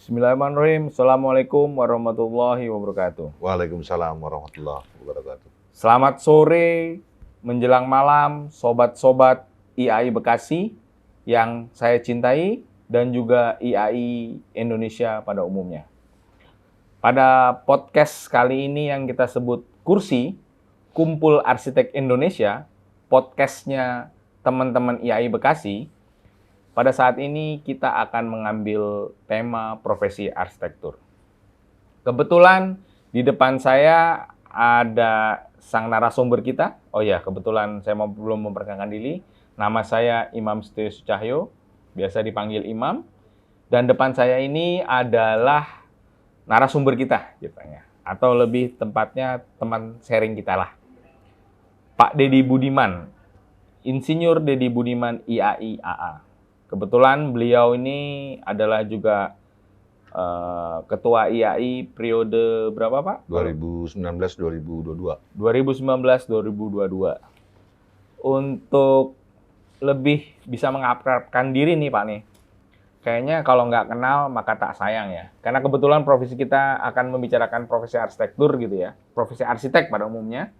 Bismillahirrahmanirrahim. Assalamualaikum warahmatullahi wabarakatuh. Waalaikumsalam warahmatullahi wabarakatuh. Selamat sore menjelang malam sobat-sobat IAI Bekasi yang saya cintai dan juga IAI Indonesia pada umumnya. Pada podcast kali ini yang kita sebut Kursi, Kumpul Arsitek Indonesia, podcastnya teman-teman IAI Bekasi. Pada saat ini kita akan mengambil tema profesi arsitektur. Kebetulan di depan saya ada sang narasumber kita. Oh ya, kebetulan saya belum memperkenalkan diri. Nama saya Imam Setio Sucahyo, biasa dipanggil Imam. Dan depan saya ini adalah narasumber kita, gitu-nya. Atau lebih tempatnya teman sharing kita lah. Pak Deddy Budiman, Insinyur Deddy Budiman IAI AA. Kebetulan beliau ini adalah juga Ketua IAI periode berapa, Pak? 2019-2022. 2019-2022. Untuk lebih bisa mengakrabkan diri nih, Pak nih. Kayaknya kalau nggak kenal maka tak sayang ya. Karena kebetulan profesi kita akan membicarakan profesi arsitektur gitu ya. Profesi arsitek pada umumnya.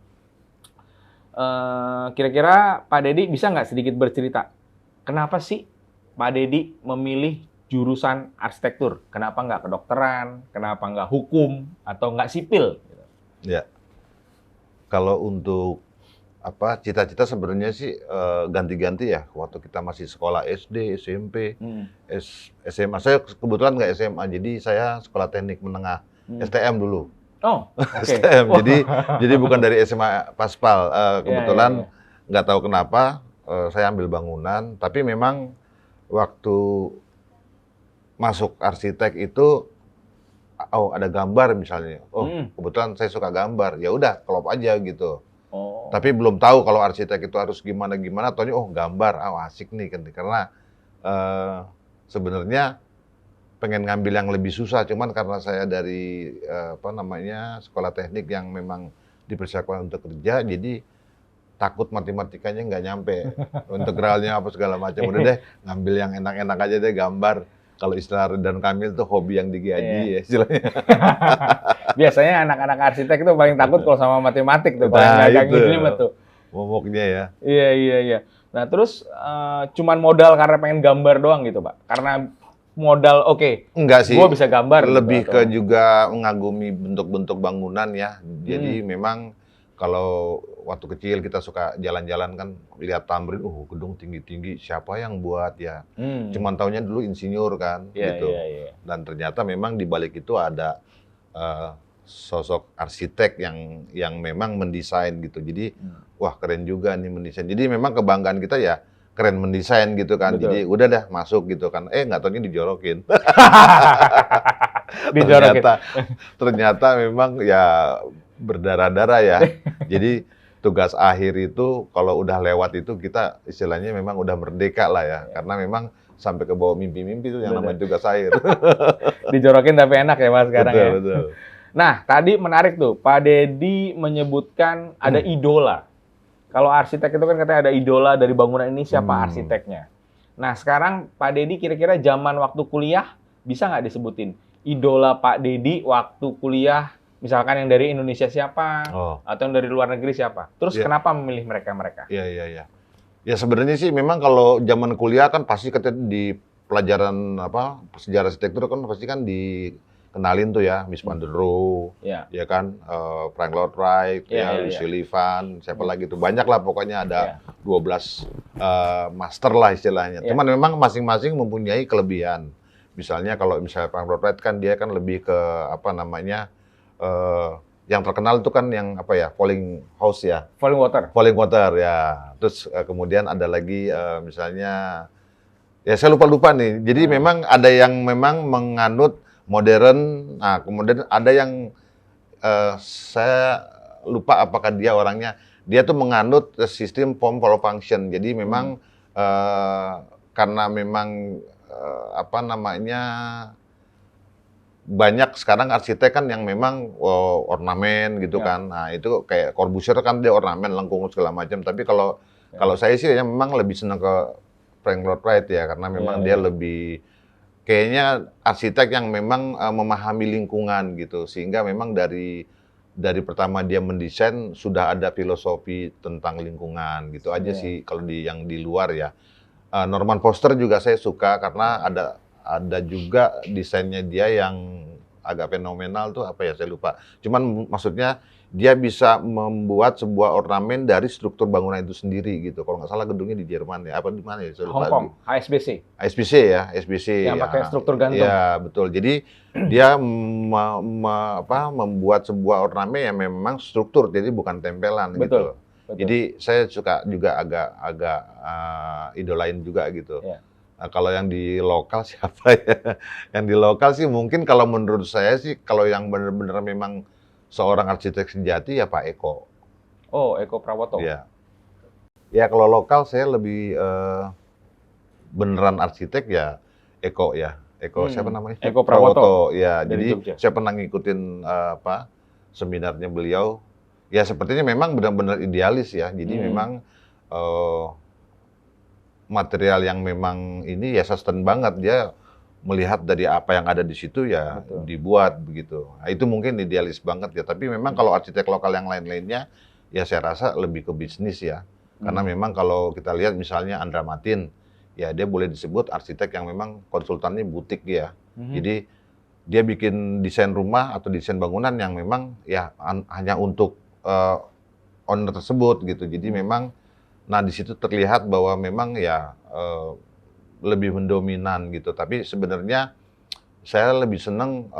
Kira-kira Pak Deddy bisa nggak sedikit bercerita? Kenapa sih Pak Deddy memilih jurusan arsitektur? Kenapa nggak kedokteran? Kenapa nggak hukum? Atau nggak sipil? Ya, kalau untuk cita-cita sebenarnya sih ganti-ganti ya. Waktu kita masih sekolah SD, SMP, SMA. Saya kebetulan nggak SMA, jadi saya sekolah teknik menengah STM dulu. Oh, oke. STM. Jadi bukan dari SMA Paspal. Kebetulan nggak tahu kenapa saya ambil bangunan, tapi memang waktu masuk arsitek itu, ada gambar misalnya. Kebetulan saya suka gambar. Ya udah, klop aja gitu. Oh. Tapi belum tahu kalau arsitek itu harus gimana-gimana. Taunya gambar, asik nih. Karena sebenarnya pengen ngambil yang lebih susah. Cuman karena saya dari sekolah teknik yang memang dipersiapkan untuk kerja, jadi takut matematikanya nggak nyampe, integralnya apa segala macam. Udah deh, ngambil yang enak-enak aja deh, gambar. Kalau istilah Ridwan Kamil tuh hobi yang digaji ya istilahnya. Biasanya anak-anak arsitek itu paling takut kalau sama matematik tuh, Nah, paling itu jelimet tuh. momoknya ya. Iya. Nah terus cuman modal karena pengen gambar doang gitu, Pak? Karena modal Enggak sih. Gua bisa gambar. Lebih gitu, ke juga mengagumi bentuk-bentuk bangunan ya. Jadi memang kalau waktu kecil kita suka jalan-jalan kan, lihat Tamrin, gedung tinggi-tinggi, siapa yang buat ya? Cuman taunya dulu insinyur kan, gitu. Iya. Dan ternyata memang di balik itu ada sosok arsitek yang memang mendesain gitu. Jadi, wah keren juga nih mendesain. Jadi memang kebanggaan kita ya keren mendesain gitu kan. Betul. Jadi udah dah masuk gitu kan. Nggak taunya dijorokin. Dijorokin. Ternyata memang ya berdarah-darah ya. Jadi tugas akhir itu kalau udah lewat itu kita istilahnya memang udah merdeka lah ya. Karena memang sampai ke bawah mimpi-mimpi itu yang namanya tugas akhir. Dijorokin tapi enak ya Mas sekarang ya. Betul. Nah, tadi menarik tuh, Pak Deddy menyebutkan ada idola. Kalau arsitek itu kan katanya ada idola dari bangunan ini, siapa arsiteknya. Nah, sekarang Pak Deddy kira-kira zaman waktu kuliah bisa nggak disebutin idola Pak Deddy waktu kuliah? Misalkan yang dari Indonesia siapa, atau yang dari luar negeri siapa. Terus kenapa memilih mereka-mereka? Iya. Ya sebenarnya sih memang kalau zaman kuliah kan pasti di pelajaran sejarah arsitektur kan pasti kan dikenalin tuh ya, Mies van der Rohe, ya kan, Frank Lloyd Wright, Louis Sullivan, siapa lagi tuh. Banyak lah pokoknya ada 12 master lah istilahnya. Cuman memang masing-masing mempunyai kelebihan. Misalnya Frank Lloyd Wright kan dia kan lebih ke yang terkenal itu kan yang falling house ya. Falling water ya. Terus kemudian ada lagi misalnya, ya saya lupa nih. Jadi memang ada yang memang menganut modern. Nah kemudian ada yang saya lupa apakah dia orangnya. Dia tuh menganut sistem form follow function. Jadi memang karena memang banyak sekarang arsitek kan yang memang ornamen gitu kan. Nah, itu kayak Corbusier kan dia ornamen, lengkung segala macam. Tapi kalau saya sih memang lebih senang ke Frank Lloyd Wright ya, karena memang dia lebih kayaknya arsitek yang memang memahami lingkungan gitu, sehingga memang dari pertama dia mendesain sudah ada filosofi tentang lingkungan gitu aja sih kalau yang di luar ya. Norman Foster juga saya suka karena ada juga desainnya dia yang agak fenomenal tuh apa ya saya lupa. Cuman maksudnya dia bisa membuat sebuah ornamen dari struktur bangunan itu sendiri gitu. Kalau nggak salah gedungnya di Jerman ya, apa di mana ya? Saya lupa. Hong Kong, HSBC. HSBC ya, SBC. Yang ya. pakai struktur gantung. Ya betul. Jadi dia membuat sebuah ornamen yang memang struktur, jadi bukan tempelan Betul. gitu. Betul. Jadi saya suka juga agak idolain juga gitu. Ya. Nah, kalau yang di lokal siapa ya? Yang di lokal sih mungkin kalau menurut saya sih kalau yang benar-benar memang seorang arsitek sejati ya Pak Eko. Oh, Eko Prawoto. Ya. Ya kalau lokal saya lebih beneran arsitek ya Eko ya. Eko siapa namanya? Eko Prawoto. Ya, Dari jadi Jogja. saya pernah ngikutin seminarnya beliau. Ya sepertinya memang benar-benar idealis ya. Jadi memang material yang memang ini ya sustain banget, dia melihat dari apa yang ada di situ ya dibuat begitu. Nah, itu mungkin idealis banget ya. Tapi memang kalau arsitek lokal yang lain-lainnya ya saya rasa lebih ke bisnis ya. Karena memang kalau kita lihat misalnya Andra Matin, ya dia boleh disebut arsitek yang memang konsultannya butik ya. Jadi dia bikin desain rumah atau desain bangunan yang memang ya hanya untuk owner tersebut gitu. Jadi memang nah di situ terlihat bahwa memang ya lebih mendominan gitu. Tapi sebenarnya saya lebih senang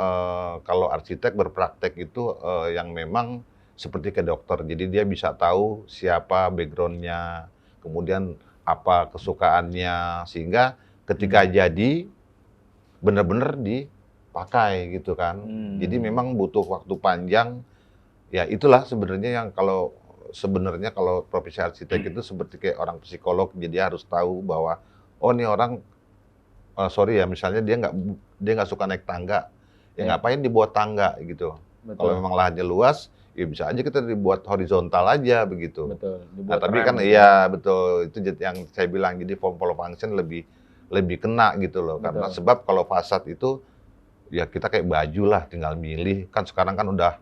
kalau arsitek berpraktek itu yang memang seperti ke dokter. Jadi dia bisa tahu siapa background-nya, kemudian apa kesukaannya, sehingga ketika jadi benar-benar dipakai gitu kan. Jadi memang butuh waktu panjang. Ya itulah sebenarnya yang kalau profesi arsitek itu seperti kayak orang psikolog, jadi harus tahu bahwa oh ini orang sorry ya misalnya dia nggak suka naik tangga, ya ngapain dibuat tangga gitu. Kalau memang lahannya luas, ya bisa aja kita dibuat horizontal aja begitu. Betul. Nah tapi kan iya betul itu yang saya bilang, jadi form follow function lebih kena gitu loh. Karena sebab kalau fasad itu ya kita kayak baju lah, tinggal milih kan sekarang kan udah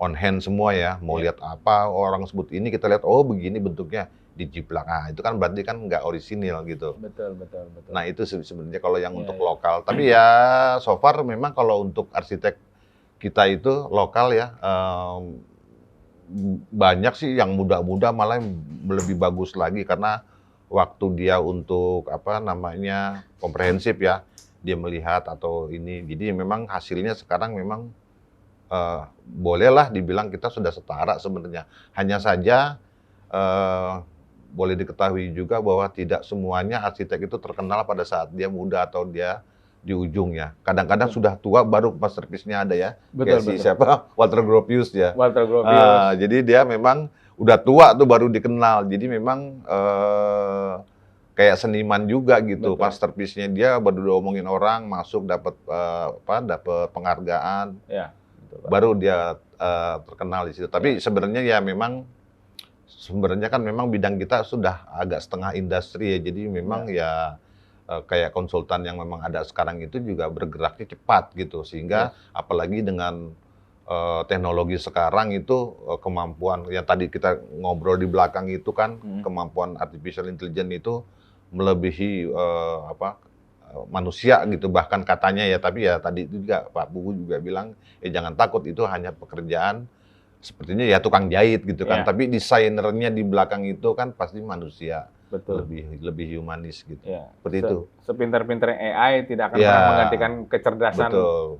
on hand semua ya, mau lihat apa orang sebut ini, kita lihat oh begini bentuknya dijiplak. Nah, itu kan berarti kan nggak orisinil gitu. Betul. Nah, itu sebenarnya kalau yang untuk lokal. Tapi ya so far memang kalau untuk arsitek kita itu lokal ya banyak sih yang muda-muda malah lebih bagus lagi karena waktu dia untuk apa namanya komprehensif ya, dia melihat atau ini. Jadi memang hasilnya sekarang memang bolehlah dibilang kita sudah setara sebenarnya. Hanya saja boleh diketahui juga bahwa tidak semuanya arsitek itu terkenal pada saat dia muda atau dia di ujungnya. Kadang-kadang sudah tua baru masterpiece-nya ada ya. Betul. Siapa? Walter Gropius ya. Walter Gropius. Jadi dia memang udah tua tuh baru dikenal. Jadi memang kayak seniman juga gitu. Masterpiece-nya dia baru diomongin orang, masuk dapat dapat penghargaan. Ya. Baru dia terkenal di situ. Tapi sebenarnya ya memang kan memang bidang kita sudah agak setengah industri ya. Jadi memang ya kayak konsultan yang memang ada sekarang itu juga bergeraknya cepat gitu. Sehingga apalagi dengan teknologi sekarang itu kemampuan yang tadi kita ngobrol di belakang itu kan kemampuan artificial intelligence itu melebihi manusia gitu bahkan katanya ya. Tapi ya tadi itu juga Pak Pugu juga bilang jangan takut, itu hanya pekerjaan sepertinya ya tukang jahit gitu kan. Tapi desainernya di belakang itu kan pasti manusia. Betul. Lebih humanis gitu. Seperti itu. Sepintar-pintar AI tidak akan pernah menggantikan kecerdasan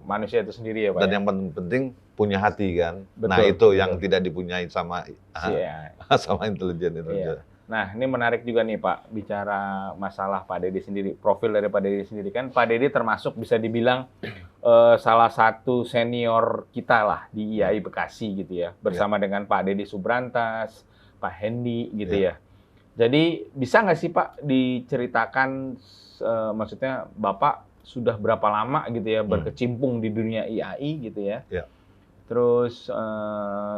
manusia itu sendiri ya Pak. Dan yang penting punya hati kan. Nah itu yang tidak dipunyai sama sama intelijen itu. Nah ini menarik juga nih Pak, bicara masalah Pak Dedi sendiri, profil dari Pak Dedi sendiri kan. Pak Dedi termasuk bisa dibilang salah satu senior kita lah di IAI Bekasi gitu ya, bersama dengan Pak Dedi Subrantas, Pak Hendy gitu ya. Jadi bisa nggak sih Pak diceritakan, maksudnya Bapak sudah berapa lama gitu ya berkecimpung di dunia IAI gitu ya? Terus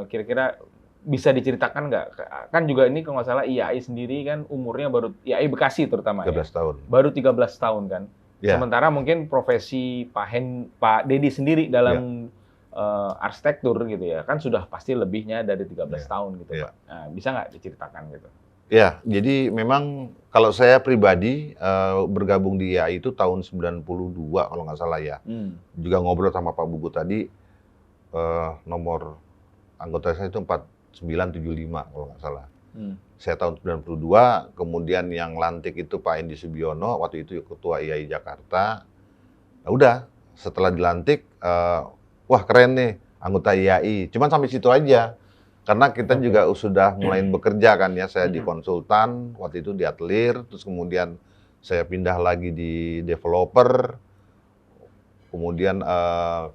kira-kira bisa diceritakan nggak? Kan juga ini kalau nggak salah IAI sendiri kan umurnya baru, IAI Bekasi terutama 13 tahun. Baru 13 tahun kan? Ya. Sementara mungkin profesi Pak Dedi sendiri dalam arsitektur gitu ya, kan sudah pasti lebihnya dari 13 tahun gitu Pak. Nah, bisa nggak diceritakan gitu? Ya, jadi memang kalau saya pribadi bergabung di IAI itu tahun 92 kalau nggak salah ya. Juga ngobrol sama Pak Bugu tadi, nomor anggota saya itu 4975 kalau nggak salah. Saya tahun 92, kemudian yang lantik itu Pak Endi Subiono, waktu itu Ketua IAI Jakarta. Nah, udah, setelah dilantik, wah keren nih, anggota IAI. Cuman sampai situ aja. Karena kita juga sudah mulai bekerja kan ya, saya di konsultan, waktu itu di atelier, terus kemudian saya pindah lagi di developer, kemudian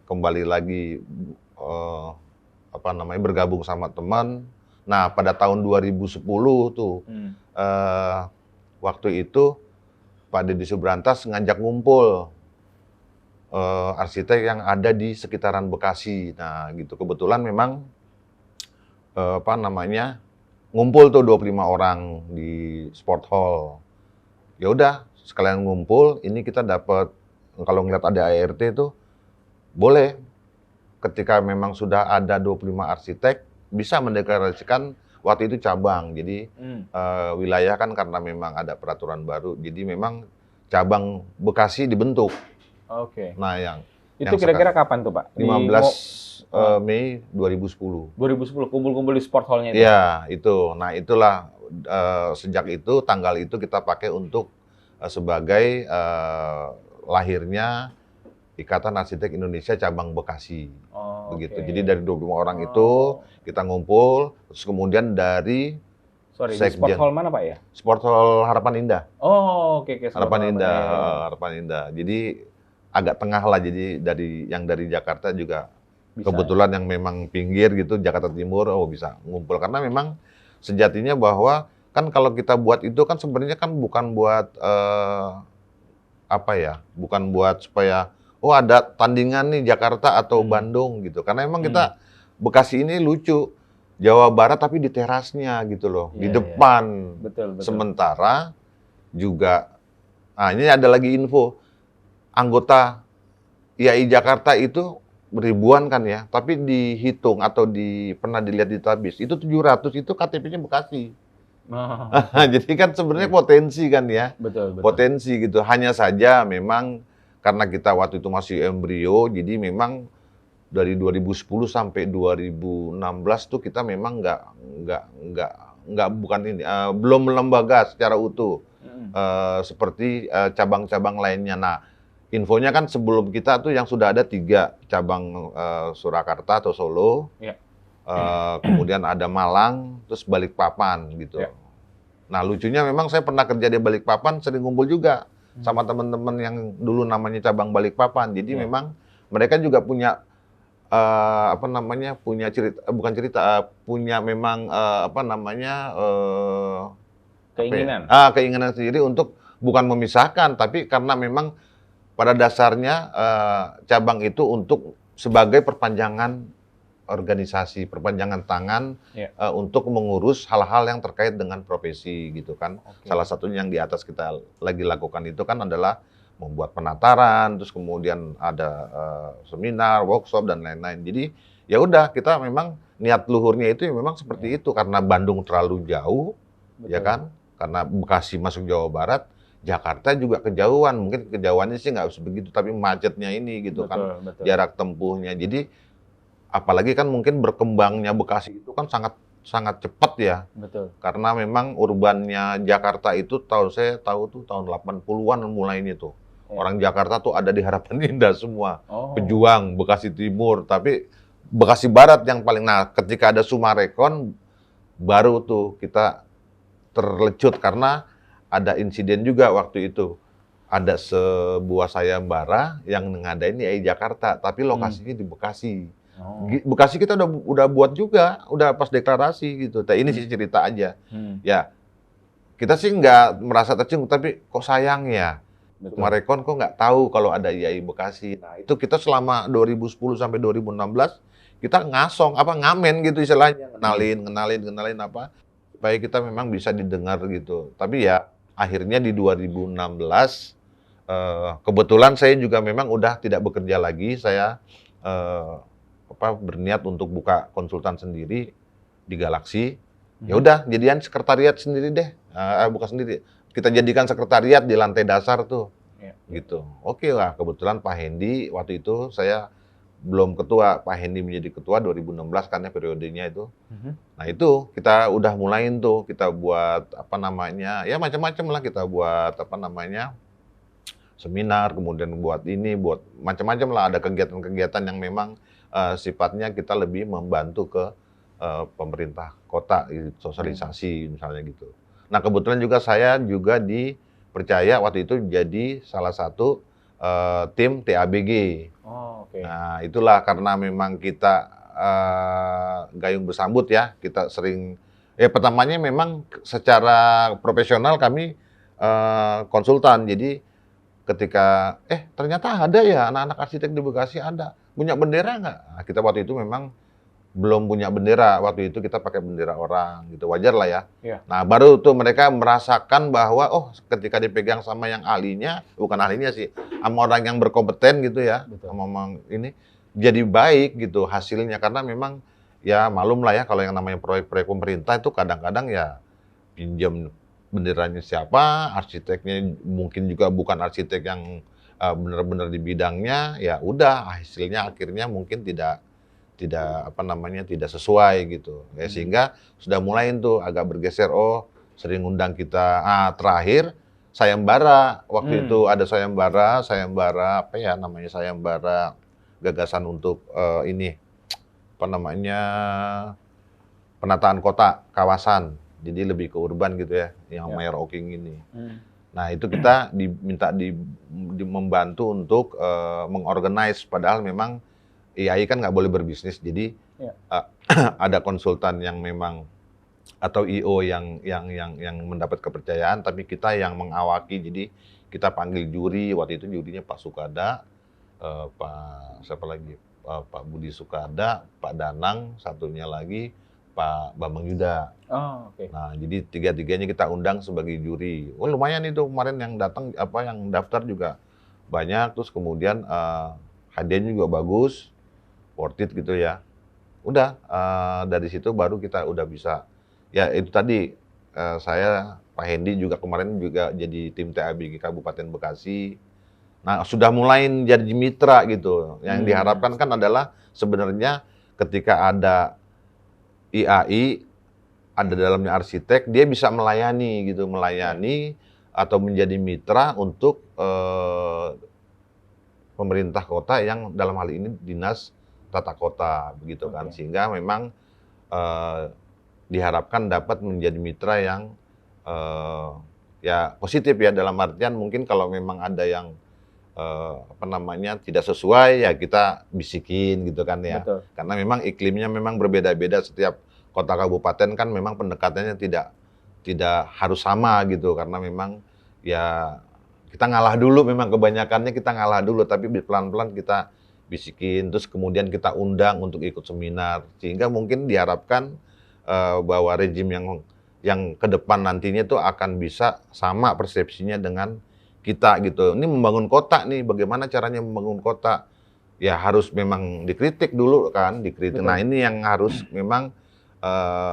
kembali lagi bergabung sama teman. Nah, pada tahun 2010 tuh, waktu itu Pak Dedi Subrantas ngajak ngumpul arsitek yang ada di sekitaran Bekasi. Nah, gitu. Kebetulan memang ngumpul tuh 25 orang di Sport Hall. Ya udah, sekalian ngumpul, ini kita dapat kalau ngeliat ada ART itu boleh ketika memang sudah ada 25 arsitek bisa mendeklarasikan waktu itu cabang. Jadi wilayah kan karena memang ada peraturan baru, jadi memang cabang Bekasi dibentuk. Oke. Nah, itu kira-kira kapan tuh Pak? 15 Mei 2010. 2010 kumpul-kumpul di Sport Hall-nya itu. Iya, itu. Nah, itulah sejak itu tanggal itu kita pakai untuk sebagai lahirnya Ikatan Arsitek Indonesia Cabang Bekasi. Begitu. Okay. Jadi dari 25 orang itu kita ngumpul, terus kemudian dari di Sport Hall mana Pak ya? Sport Hall Harapan Indah. Oh, oke. Harapan Indah. Jadi agak tengah lah, jadi dari Jakarta juga bisa, kebetulan yang memang pinggir gitu, Jakarta Timur, bisa ngumpul. Karena memang sejatinya bahwa kan kalau kita buat itu kan sebenarnya kan bukan buat bukan buat supaya ada tandingan nih Jakarta atau Bandung gitu. Karena memang kita Bekasi ini lucu, Jawa Barat tapi di terasnya gitu loh, di depan. Betul. Sementara juga, ini ada lagi info, anggota IAI Jakarta itu ribuan kan ya, tapi dihitung atau pernah dilihat di database, itu 700 itu KTP-nya Bekasi. Jadi kan sebenarnya potensi kan ya. Betul. Potensi gitu. Hanya saja memang karena kita waktu itu masih embrio, jadi memang dari 2010 sampai 2016 tuh kita memang belum lembaga secara utuh seperti cabang-cabang lainnya. Nah, infonya kan sebelum kita tuh yang sudah ada 3 cabang Surakarta atau Solo, kemudian ada Malang, terus Balikpapan gitu. Nah, lucunya memang saya pernah kerja di Balikpapan, sering ngumpul juga sama teman-teman yang dulu namanya cabang Balikpapan. Jadi memang mereka juga punya punya cerita, punya memang keinginan. Keinginan sendiri untuk bukan memisahkan, tapi karena memang pada dasarnya cabang itu untuk sebagai perpanjangan organisasi, perpanjangan tangan untuk mengurus hal-hal yang terkait dengan profesi gitu kan. Salah satunya yang di atas kita lagi lakukan itu kan adalah membuat penataran, terus kemudian ada seminar, workshop dan lain-lain. Jadi ya udah, kita memang niat luhurnya itu memang seperti itu, karena Bandung terlalu jauh. Betul. Ya kan, karena Bekasi masuk Jawa Barat, Jakarta juga kejauhan. Mungkin kejauhannya sih nggak begitu, tapi macetnya ini gitu. Betul. Jarak tempuhnya. Jadi apalagi kan mungkin berkembangnya Bekasi itu kan sangat cepat ya. Betul. Karena memang urbannya Jakarta itu saya tahu tuh tahun 80-an mulainya tuh. Orang Jakarta tuh ada di Harapan Indah semua. Pejuang, Bekasi Timur, tapi Bekasi Barat yang paling. Nah, ketika ada Sumarekon baru tuh kita terlecut, karena ada insiden juga waktu itu. Ada sebuah sayembara yang ngadain di IAI Jakarta, tapi lokasinya di Bekasi. Bekasi kita udah buat juga, udah pas deklarasi gitu. Ini sih cerita aja. Ya, kita sih nggak merasa tercinggung, tapi kok sayang ya. Sumarekon kok nggak tahu kalau ada IAI Bekasi. Nah, itu kita selama 2010 sampai 2016 kita ngamen gitu istilahnya, kenalin apa supaya kita memang bisa didengar gitu. Tapi ya akhirnya di 2016 kebetulan saya juga memang udah tidak bekerja lagi, saya berniat untuk buka konsultan sendiri di Galaxy. Ya udah, jadian sekretariat sendiri deh. Bukan sendiri, kita jadikan sekretariat di lantai dasar tuh. Gitu. Oke lah, kebetulan Pak Hendy waktu itu saya belum ketua, Pak Hendy menjadi ketua 2016 kan ya periodenya itu. Nah itu kita udah mulain tuh, kita buat ya macam-macam lah, kita buat seminar, kemudian buat ini, buat macam-macam lah, ada kegiatan-kegiatan yang memang sifatnya kita lebih membantu ke pemerintah kota, sosialisasi misalnya gitu. Nah kebetulan juga saya juga dipercaya waktu itu jadi salah satu tim TABG. Nah itulah karena memang kita gayung bersambut ya, kita sering, pertamanya memang secara profesional kami konsultan, jadi ketika ternyata ada ya anak-anak arsitek di Bekasi ada, punya bendera nggak? Nah, kita waktu itu memang belum punya bendera, waktu itu kita pakai bendera orang gitu, wajar lah ya. Nah baru tuh mereka merasakan bahwa ketika dipegang sama yang ahlinya, bukan ahlinya sih, sama orang yang berkompeten gitu ya, sama ini jadi baik gitu hasilnya, karena memang ya malum lah ya kalau yang namanya proyek-proyek pemerintah itu kadang-kadang ya pinjam benderanya siapa, arsiteknya mungkin juga bukan arsitek yang benar-benar di bidangnya, ya udah hasilnya akhirnya mungkin tidak sesuai gitu. Ya, sehingga sudah mulai tuh agak bergeser, sering undang kita. Terakhir sayembara, waktu itu ada sayembara sayembara gagasan untuk penataan kota kawasan. Jadi lebih ke urban gitu ya, yang Mayor Oking ini. Nah itu kita diminta membantu untuk mengorganize, padahal memang IAI kan nggak boleh berbisnis, jadi ada konsultan yang memang atau IO yang mendapat kepercayaan, tapi kita yang mengawaki. Jadi kita panggil juri, waktu itu jurinya Pak Sukada, Pak Budi Sukada, Pak Danang, satunya lagi Pak Bambang Yuda. Nah jadi tiga-tiganya kita undang sebagai juri. Lumayan itu kemarin yang datang, yang daftar juga banyak, terus kemudian hadiahnya juga bagus. Worth it gitu ya. Udah dari situ baru kita udah bisa. Ya itu tadi saya Pak Hendy juga kemarin juga jadi tim TABG Kabupaten Bekasi. Nah sudah mulai jadi mitra gitu. Yang diharapkan kan adalah sebenarnya ketika ada IAI, ada dalamnya arsitek, dia bisa melayani atau menjadi mitra untuk pemerintah kota yang dalam hal ini dinas tata kota begitu kan, sehingga memang diharapkan dapat menjadi mitra yang ya positif ya, dalam artian mungkin kalau memang ada yang tidak sesuai ya kita bisikin gitu kan ya. Karena memang iklimnya memang berbeda-beda, setiap kota kabupaten kan memang pendekatannya tidak harus sama gitu, karena memang ya kita ngalah dulu, memang kebanyakannya kita ngalah dulu, tapi pelan-pelan kita bisikin, terus kemudian kita undang untuk ikut seminar, sehingga mungkin diharapkan bahwa rejim yang ke depan nantinya tuh akan bisa sama persepsinya dengan kita gitu. Ini membangun kota nih, bagaimana caranya membangun kota? Ya harus memang dikritik dulu kan, dikritik. Nah ini yang harus memang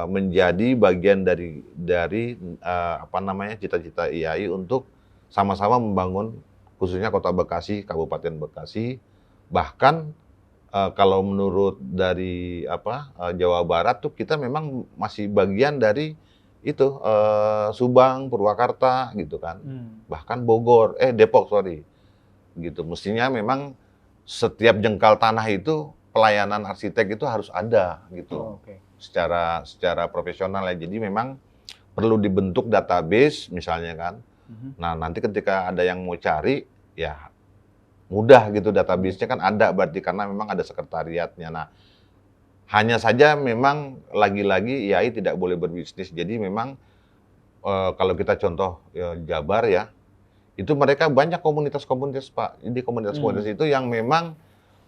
menjadi bagian dari cita-cita IAI untuk sama-sama membangun khususnya Kota Bekasi, Kabupaten Bekasi. Bahkan kalau menurut dari Jawa Barat tuh kita memang masih bagian dari itu Subang, Purwakarta gitu kan. Bahkan Bogor, Depok gitu. Mestinya memang setiap jengkal tanah itu pelayanan arsitek itu harus ada gitu. Secara profesional ya. Jadi memang perlu dibentuk database misalnya kan. Nah, nanti ketika ada yang mau cari ya mudah gitu, database-nya kan ada berarti, karena memang ada sekretariatnya. Nah, hanya saja memang lagi-lagi IAI tidak boleh berbisnis. Jadi memang kalau kita contoh Jabar ya, itu mereka banyak komunitas-komunitas Pak. Jadi komunitas-komunitas itu yang memang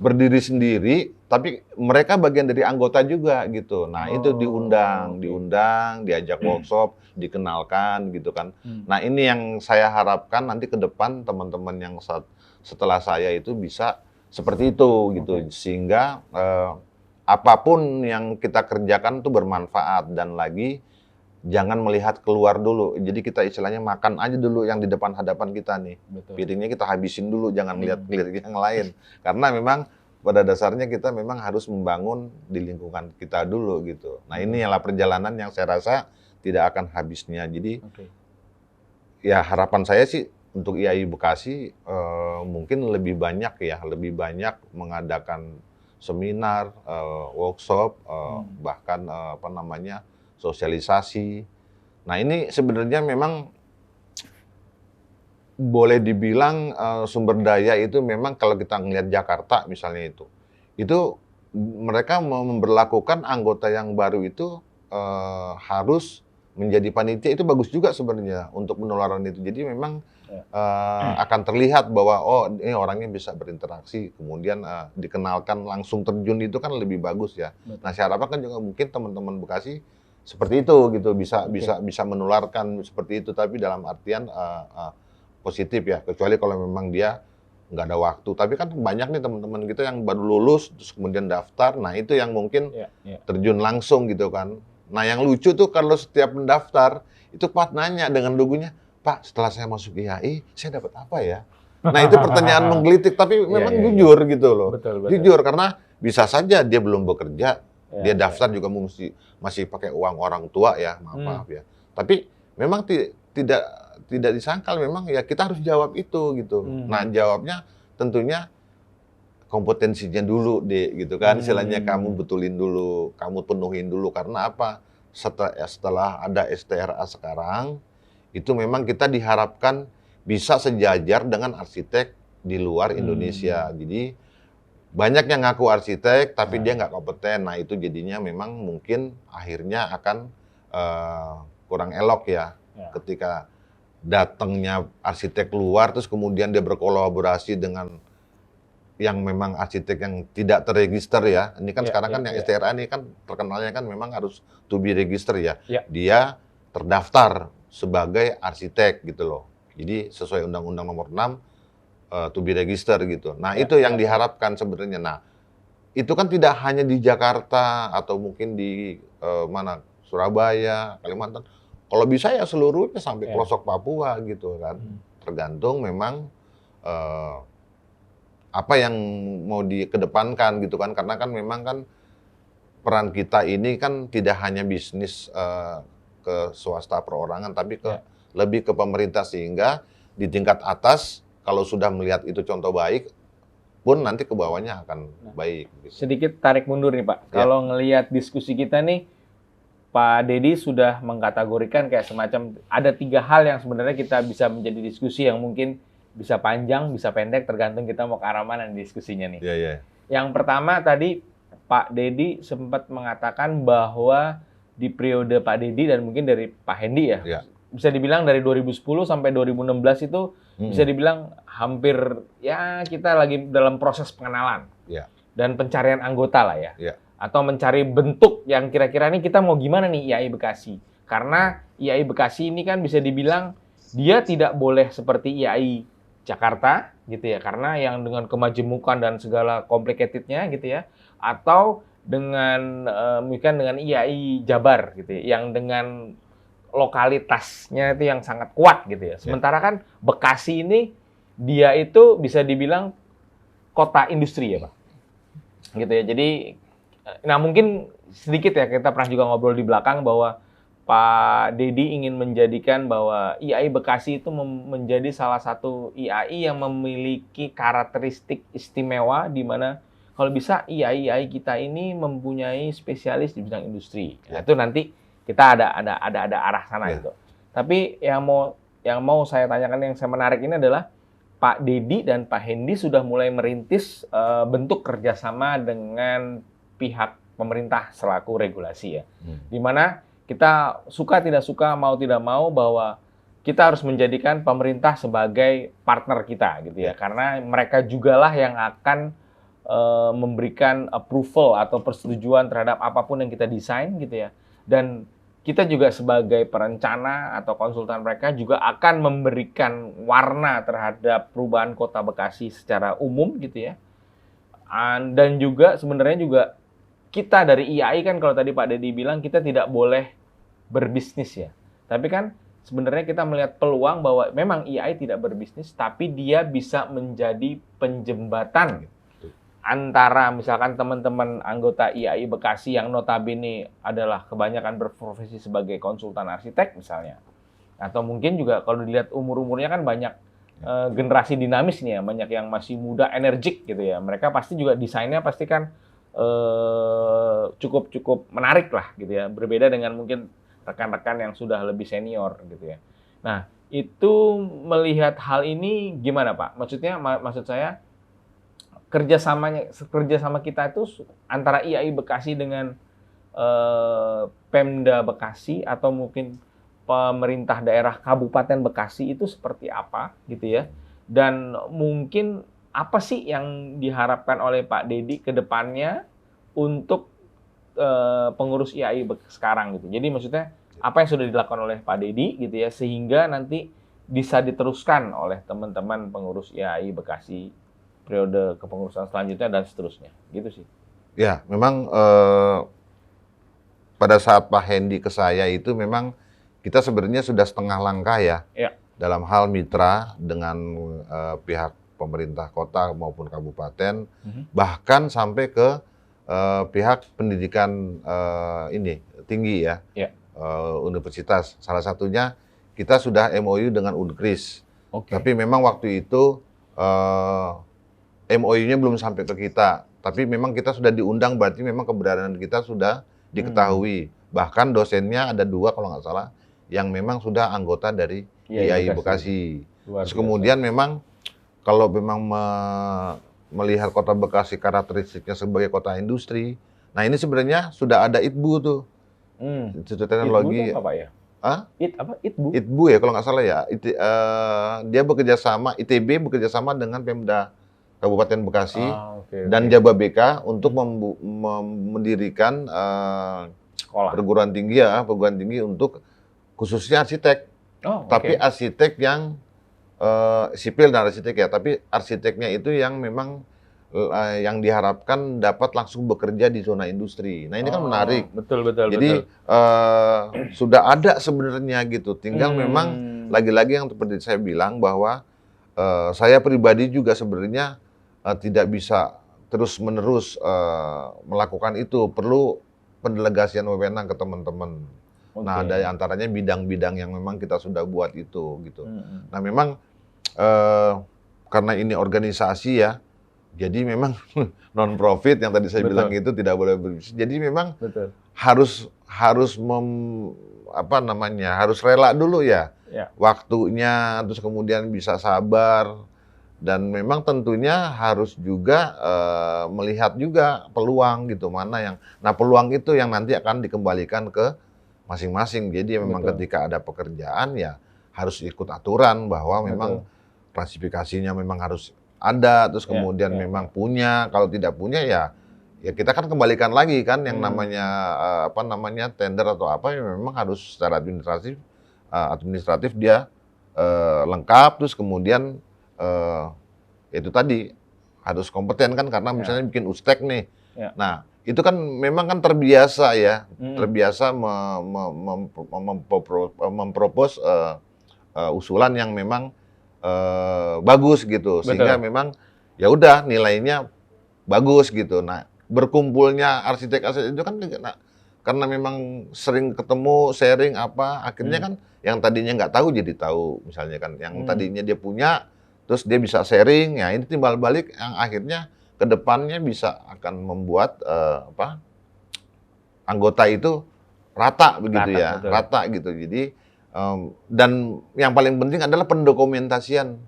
berdiri sendiri, tapi mereka bagian dari anggota juga gitu. Nah, itu diundang, diajak workshop, dikenalkan gitu kan. Nah, ini yang saya harapkan nanti ke depan teman-teman yang setelah saya itu bisa seperti itu gitu. Sehingga apapun yang kita kerjakan itu bermanfaat, dan lagi jangan melihat keluar dulu. Jadi kita istilahnya makan aja dulu yang di depan hadapan kita nih. Betul. Piringnya kita habisin dulu, jangan lihat piring yang lain. Karena memang pada dasarnya kita memang harus membangun di lingkungan kita dulu gitu. Nah, ini adalah perjalanan yang saya rasa tidak akan habisnya. Jadi ya harapan saya sih untuk IAI Bekasi mungkin lebih banyak mengadakan seminar, workshop, bahkan sosialisasi. Nah, ini sebenarnya memang boleh dibilang sumber daya itu memang kalau kita ngelihat Jakarta misalnya itu mereka memberlakukan anggota yang baru itu harus menjadi panitia, itu bagus juga sebenarnya untuk penularan itu. Jadi memang akan terlihat bahwa ini orangnya bisa berinteraksi, kemudian dikenalkan langsung terjun, itu kan lebih bagus ya. Nah, saya harapkan juga mungkin teman-teman Bekasi seperti itu gitu, bisa menularkan seperti itu, tapi dalam artian positif ya, kecuali kalau memang dia nggak ada waktu. Tapi kan banyak nih teman-teman kita yang baru lulus terus kemudian daftar, nah itu yang mungkin terjun langsung gitu kan. Nah, yang lucu tuh kalau setiap mendaftar itu Pak nanya dengan lugunya, Pak, setelah saya masuk IAI saya dapat apa ya? Nah, itu pertanyaan menggelitik, tapi memang jujur gitu loh. Betul. Jujur, karena bisa saja dia belum bekerja, dia daftar juga masih pakai uang orang tua ya, maaf ya. Tapi memang tidak disangkal, memang ya kita harus jawab itu gitu. Nah, jawabnya tentunya kompetensinya dulu deh gitu kan. Istilahnya kamu betulin dulu, kamu penuhin dulu, karena apa? Setelah ada STRA sekarang, itu memang kita diharapkan bisa sejajar dengan arsitek di luar Indonesia. Jadi banyak yang ngaku arsitek tapi dia nggak kompeten. Nah, itu jadinya memang mungkin akhirnya akan kurang elok ya. Ketika datangnya arsitek luar terus kemudian dia berkolaborasi dengan yang memang arsitek yang tidak terregister ya. Ini kan sekarang kan yang STRA ini kan terkenalnya kan memang harus to be register ya. Dia terdaftar sebagai arsitek gitu loh. Jadi sesuai Undang-Undang Nomor 6 to be register gitu. Nah, itu yang diharapkan sebenarnya. Nah, itu kan tidak hanya di Jakarta atau mungkin di Surabaya, Kalimantan. Kalau bisa ya seluruhnya sampai pelosok Papua gitu kan. Tergantung memang apa yang mau dikedepankan gitu kan. Karena kan memang kan peran kita ini kan tidak hanya bisnis ke swasta perorangan, tapi lebih ke pemerintah, sehingga di tingkat atas kalau sudah melihat itu contoh baik pun nanti ke bawahnya akan baik. Gitu. Sedikit tarik mundur nih Pak, kalau ngelihat diskusi kita nih, Pak Dedi sudah mengkategorikan kayak semacam ada 3 hal yang sebenarnya kita bisa menjadi diskusi yang mungkin bisa panjang, bisa pendek, tergantung kita mau ke arah mana diskusinya nih. Yang pertama tadi Pak Dedi sempat mengatakan bahwa di periode Pak Dedi dan mungkin dari Pak Hendi ya, bisa dibilang dari 2010 sampai 2016 itu bisa dibilang hampir ya kita lagi dalam proses pengenalan dan pencarian anggota lah ya, atau mencari bentuk yang kira-kira ini kita mau gimana nih IAI Bekasi, karena IAI Bekasi ini kan bisa dibilang dia tidak boleh seperti IAI Jakarta gitu ya, karena yang dengan kemajemukan dan segala complicated-nya gitu ya, atau dengan mungkin dengan IAI Jabar gitu ya, yang dengan lokalitasnya itu yang sangat kuat gitu ya. Sementara kan Bekasi ini dia itu bisa dibilang kota industri ya Pak. Gitu ya. Jadi nah mungkin sedikit ya, kita pernah juga ngobrol di belakang bahwa Pak Dedi ingin menjadikan bahwa IAI Bekasi itu menjadi salah satu IAI yang memiliki karakteristik istimewa, di mana kalau bisa IAI kita ini mempunyai spesialis di bidang industri. Nah, itu nanti kita ada arah sana gitu. Tapi yang mau saya tanyakan, yang saya menarik ini adalah Pak Dedi dan Pak Hendi sudah mulai merintis bentuk kerjasama dengan pihak pemerintah selaku regulasi ya. Di mana kita suka tidak suka, mau tidak mau, bahwa kita harus menjadikan pemerintah sebagai partner kita gitu ya. Karena mereka jugalah yang akan memberikan approval atau persetujuan terhadap apapun yang kita desain gitu ya. Dan kita juga sebagai perencana atau konsultan mereka juga akan memberikan warna terhadap perubahan Kota Bekasi secara umum gitu ya. Dan juga sebenarnya juga kita dari IAI kan kalau tadi Pak Dedi bilang kita tidak boleh berbisnis ya. Tapi kan sebenarnya kita melihat peluang bahwa memang IAI tidak berbisnis, tapi dia bisa menjadi penjembatan antara misalkan teman-teman anggota IAI Bekasi yang notabene adalah kebanyakan berprofesi sebagai konsultan arsitek misalnya. Atau mungkin juga kalau dilihat umur-umurnya kan banyak generasi dinamis nih ya, banyak yang masih muda, energik gitu ya. Mereka pasti juga desainnya pasti kan cukup menarik lah gitu ya. Berbeda dengan mungkin rekan-rekan yang sudah lebih senior gitu ya. Nah, itu melihat hal ini gimana Pak? Maksud saya kerjasama kita itu antara IAI Bekasi dengan Pemda Bekasi atau mungkin pemerintah daerah Kabupaten Bekasi itu seperti apa gitu ya, dan mungkin apa sih yang diharapkan oleh Pak Dedi ke depannya untuk pengurus IAI sekarang gitu. Jadi maksudnya apa yang sudah dilakukan oleh Pak Dedi gitu ya, sehingga nanti bisa diteruskan oleh teman-teman pengurus IAI Bekasi periode kepengurusan selanjutnya dan seterusnya, gitu sih. Ya, memang pada saat Pak Hendy ke saya itu memang kita sebenarnya sudah setengah langkah ya, dalam hal mitra dengan pihak pemerintah kota maupun kabupaten, bahkan sampai ke pihak pendidikan ini tinggi ya, universitas. Salah satunya kita sudah MOU dengan Unkris, tapi memang waktu itu MOU-nya belum sampai ke kita, tapi memang kita sudah diundang, berarti memang keberadaan kita sudah diketahui. Bahkan dosennya ada 2 kalau nggak salah, yang memang sudah anggota dari IAI Bekasi. Terus kemudian memang kalau memang melihat Kota Bekasi karakteristiknya sebagai kota industri, nah ini sebenarnya sudah ada ITBU tuh, Institut Teknologi. ITBU apa ya? ITBU? ITBU ya kalau nggak salah ya. Dia bekerja sama, ITB bekerja sama dengan Pemda Kabupaten Bekasi dan Jababeka untuk mendirikan sekolah perguruan tinggi untuk khususnya arsitek. Tapi arsitek yang sipil dan arsitek ya, tapi arsiteknya itu yang memang yang diharapkan dapat langsung bekerja di zona industri. Nah ini kan menarik. Betul. Jadi sudah ada sebenarnya gitu. Tinggal memang lagi-lagi yang seperti saya bilang bahwa saya pribadi juga sebenarnya tidak bisa terus-menerus melakukan itu. Perlu pendelegasian wewenang ke teman-teman. Nah, ada antaranya bidang-bidang yang memang kita sudah buat itu gitu. Nah, memang karena ini organisasi ya, jadi memang non-profit yang tadi saya bilang itu tidak boleh berbisnis. Jadi memang harus harus rela dulu ya, waktunya, terus kemudian bisa sabar, dan memang tentunya harus juga melihat juga peluang gitu, mana yang, nah peluang itu yang nanti akan dikembalikan ke masing-masing. Jadi memang ketika ada pekerjaan ya harus ikut aturan bahwa memang klasifikasinya memang harus ada, terus kemudian memang punya, kalau tidak punya ya kita kan kembalikan lagi kan yang namanya tender atau apa ya memang harus secara administratif dia lengkap, terus kemudian itu tadi harus kompeten kan, karena misalnya bikin ustek nih. Nah, itu kan memang kan terbiasa ya, terbiasa mempropos usulan yang memang bagus gitu, sehingga memang ya udah nilainya bagus gitu. Nah, berkumpulnya arsitek-arsitek itu kan karena memang sering ketemu, sharing apa, akhirnya kan yang tadinya nggak tahu jadi tahu, misalnya kan, yang tadinya dia punya, terus dia bisa sharing, ya ini timbal balik yang akhirnya ke depannya bisa akan membuat anggota itu rata begitu ya, rata gitu. Jadi dan yang paling penting adalah pendokumentasian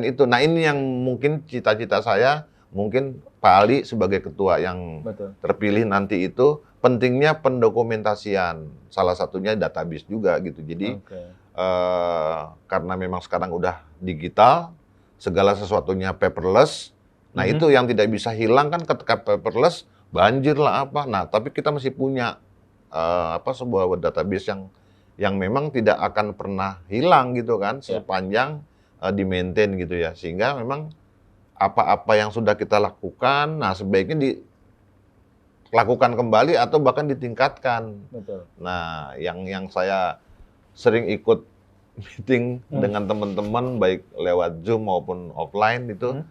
itu. Nah ini yang mungkin cita-cita saya, mungkin Pak Ali sebagai ketua yang terpilih nanti itu, pentingnya pendokumentasian, salah satunya database juga gitu. Jadi karena memang sekarang udah digital, segala sesuatunya paperless, Nah, itu yang tidak bisa hilang kan ketika paperless, banjir lah apa. Nah, tapi kita masih punya sebuah database yang memang tidak akan pernah hilang gitu kan, sepanjang di-maintain gitu ya. Sehingga memang apa-apa yang sudah kita lakukan, nah sebaiknya dilakukan kembali atau bahkan ditingkatkan. Betul. Nah, yang saya sering ikut meeting dengan teman-teman baik lewat Zoom maupun offline itu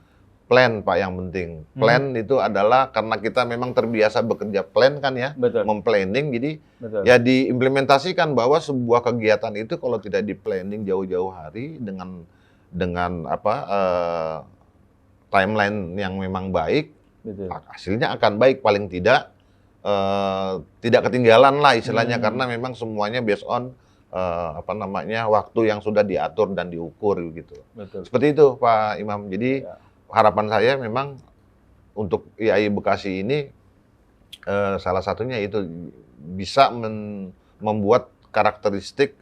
plan Pak yang penting. Plan itu adalah karena kita memang terbiasa bekerja plan kan ya, memplanning, jadi ya diimplementasikan bahwa sebuah kegiatan itu kalau tidak di planning jauh-jauh hari dengan timeline yang memang baik, hasilnya akan baik, paling tidak tidak ketinggalan lah istilahnya, karena memang semuanya based on waktu yang sudah diatur dan diukur gitu. Seperti itu Pak Imam. Jadi harapan saya memang untuk IAI Bekasi ini salah satunya itu bisa membuat karakteristik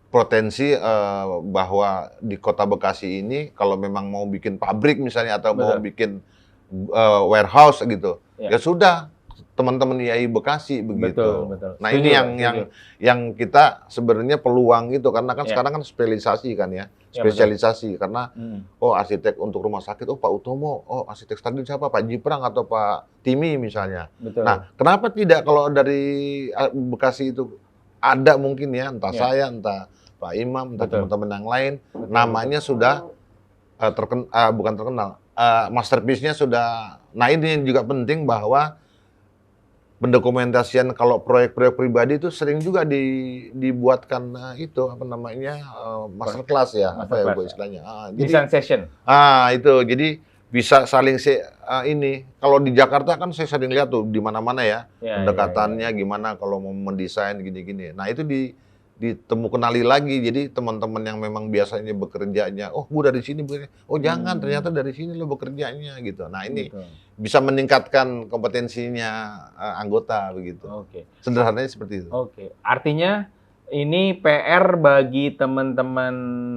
potensi bahwa di Kota Bekasi ini kalau memang mau bikin pabrik misalnya atau mau bikin warehouse gitu, ya sudah teman-teman IAI Bekasi begitu. Betul. Nah, ini yang kita sebenarnya peluang itu, karena kan sekarang kan spesialisasi kan ya. Spesialisasi karena arsitek untuk rumah sakit, Pak Utomo, arsitek stadion siapa, Pak Jiprang atau Pak Timi misalnya. Nah, kenapa tidak kalau dari Bekasi itu ada mungkin ya, entah saya, entah Pak Imam, entah teman-teman yang lain, namanya sudah bukan terkenal, masterpiece-nya sudah. Nah, ini yang juga penting bahwa pendokumentasian kalau proyek-proyek pribadi itu sering juga dibuatkan masterclass ya, istilahnya. Design session. Itu jadi bisa saling ini. Kalau di Jakarta kan saya sering lihat tuh di mana-mana ya, pendekatannya gimana kalau mau mendesain gini-gini. Nah, itu kenali lagi. Jadi teman-teman yang memang biasanya bekerjanya, gua dari sini bekerja. Jangan, ternyata dari sini lo bekerjanya gitu. Nah, ini bisa meningkatkan kompetensinya anggota begitu. Sederhananya seperti itu. Artinya ini PR bagi teman-teman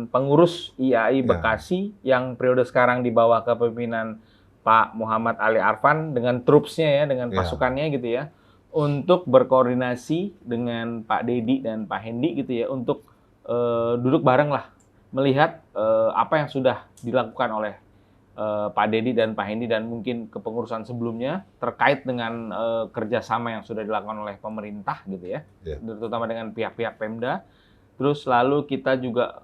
pengurus IAI Bekasi yang periode sekarang di bawah kepemimpinan Pak Muhammad Ali Arfan dengan trupsnya ya, dengan pasukannya gitu ya, untuk berkoordinasi dengan Pak Dedi dan Pak Hendi gitu ya, untuk duduk bareng lah, melihat apa yang sudah dilakukan oleh Pak Dedi dan Pak Hendi dan mungkin kepengurusan sebelumnya terkait dengan kerjasama yang sudah dilakukan oleh pemerintah gitu ya, terutama dengan pihak-pihak Pemda. Terus lalu kita juga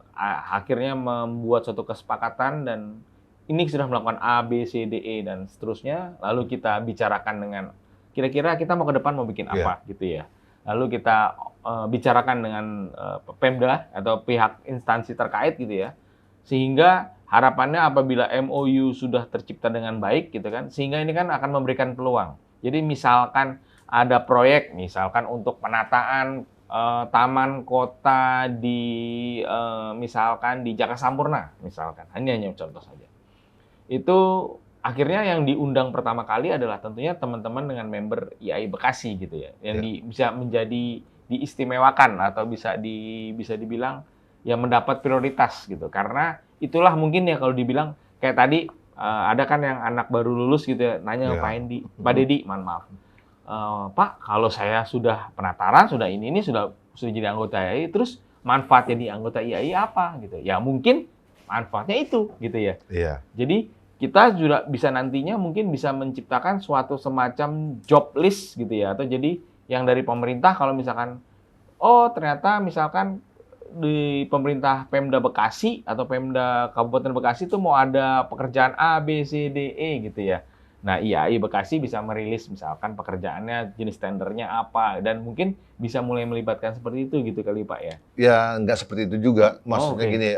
akhirnya membuat suatu kesepakatan dan ini sudah melakukan A, B, C, D, E dan seterusnya. Lalu kita bicarakan dengan kira-kira kita mau ke depan mau bikin apa gitu ya. Lalu kita bicarakan dengan Pemda atau pihak instansi terkait gitu ya. Sehingga harapannya apabila MOU sudah tercipta dengan baik gitu kan, sehingga ini kan akan memberikan peluang. Jadi misalkan ada proyek misalkan untuk penataan taman kota di misalkan di Jaka Sampurna misalkan. Ini hanya contoh saja. Itu akhirnya yang diundang pertama kali adalah tentunya teman-teman dengan member IAI Bekasi gitu ya, yang bisa menjadi diistimewakan atau bisa dibilang yang mendapat prioritas gitu. Karena itulah mungkin ya kalau dibilang kayak tadi ada kan yang anak baru lulus gitu ya, nanya Pak Dedi, maaf. Pak, kalau saya sudah penataran, sudah ini sudah jadi anggota IAI, terus manfaat jadi anggota IAI apa gitu. Ya mungkin manfaatnya itu gitu ya. Jadi kita juga bisa nantinya mungkin bisa menciptakan suatu semacam job list gitu ya, atau jadi yang dari pemerintah kalau misalkan ternyata misalkan di pemerintah Pemda Bekasi atau Pemda Kabupaten Bekasi itu mau ada pekerjaan A, B, C, D, E gitu ya. Nah, IAI Bekasi bisa merilis misalkan pekerjaannya, jenis tendernya apa, dan mungkin bisa mulai melibatkan seperti itu gitu kali Pak ya? Ya, nggak seperti itu juga. Maksudnya gini,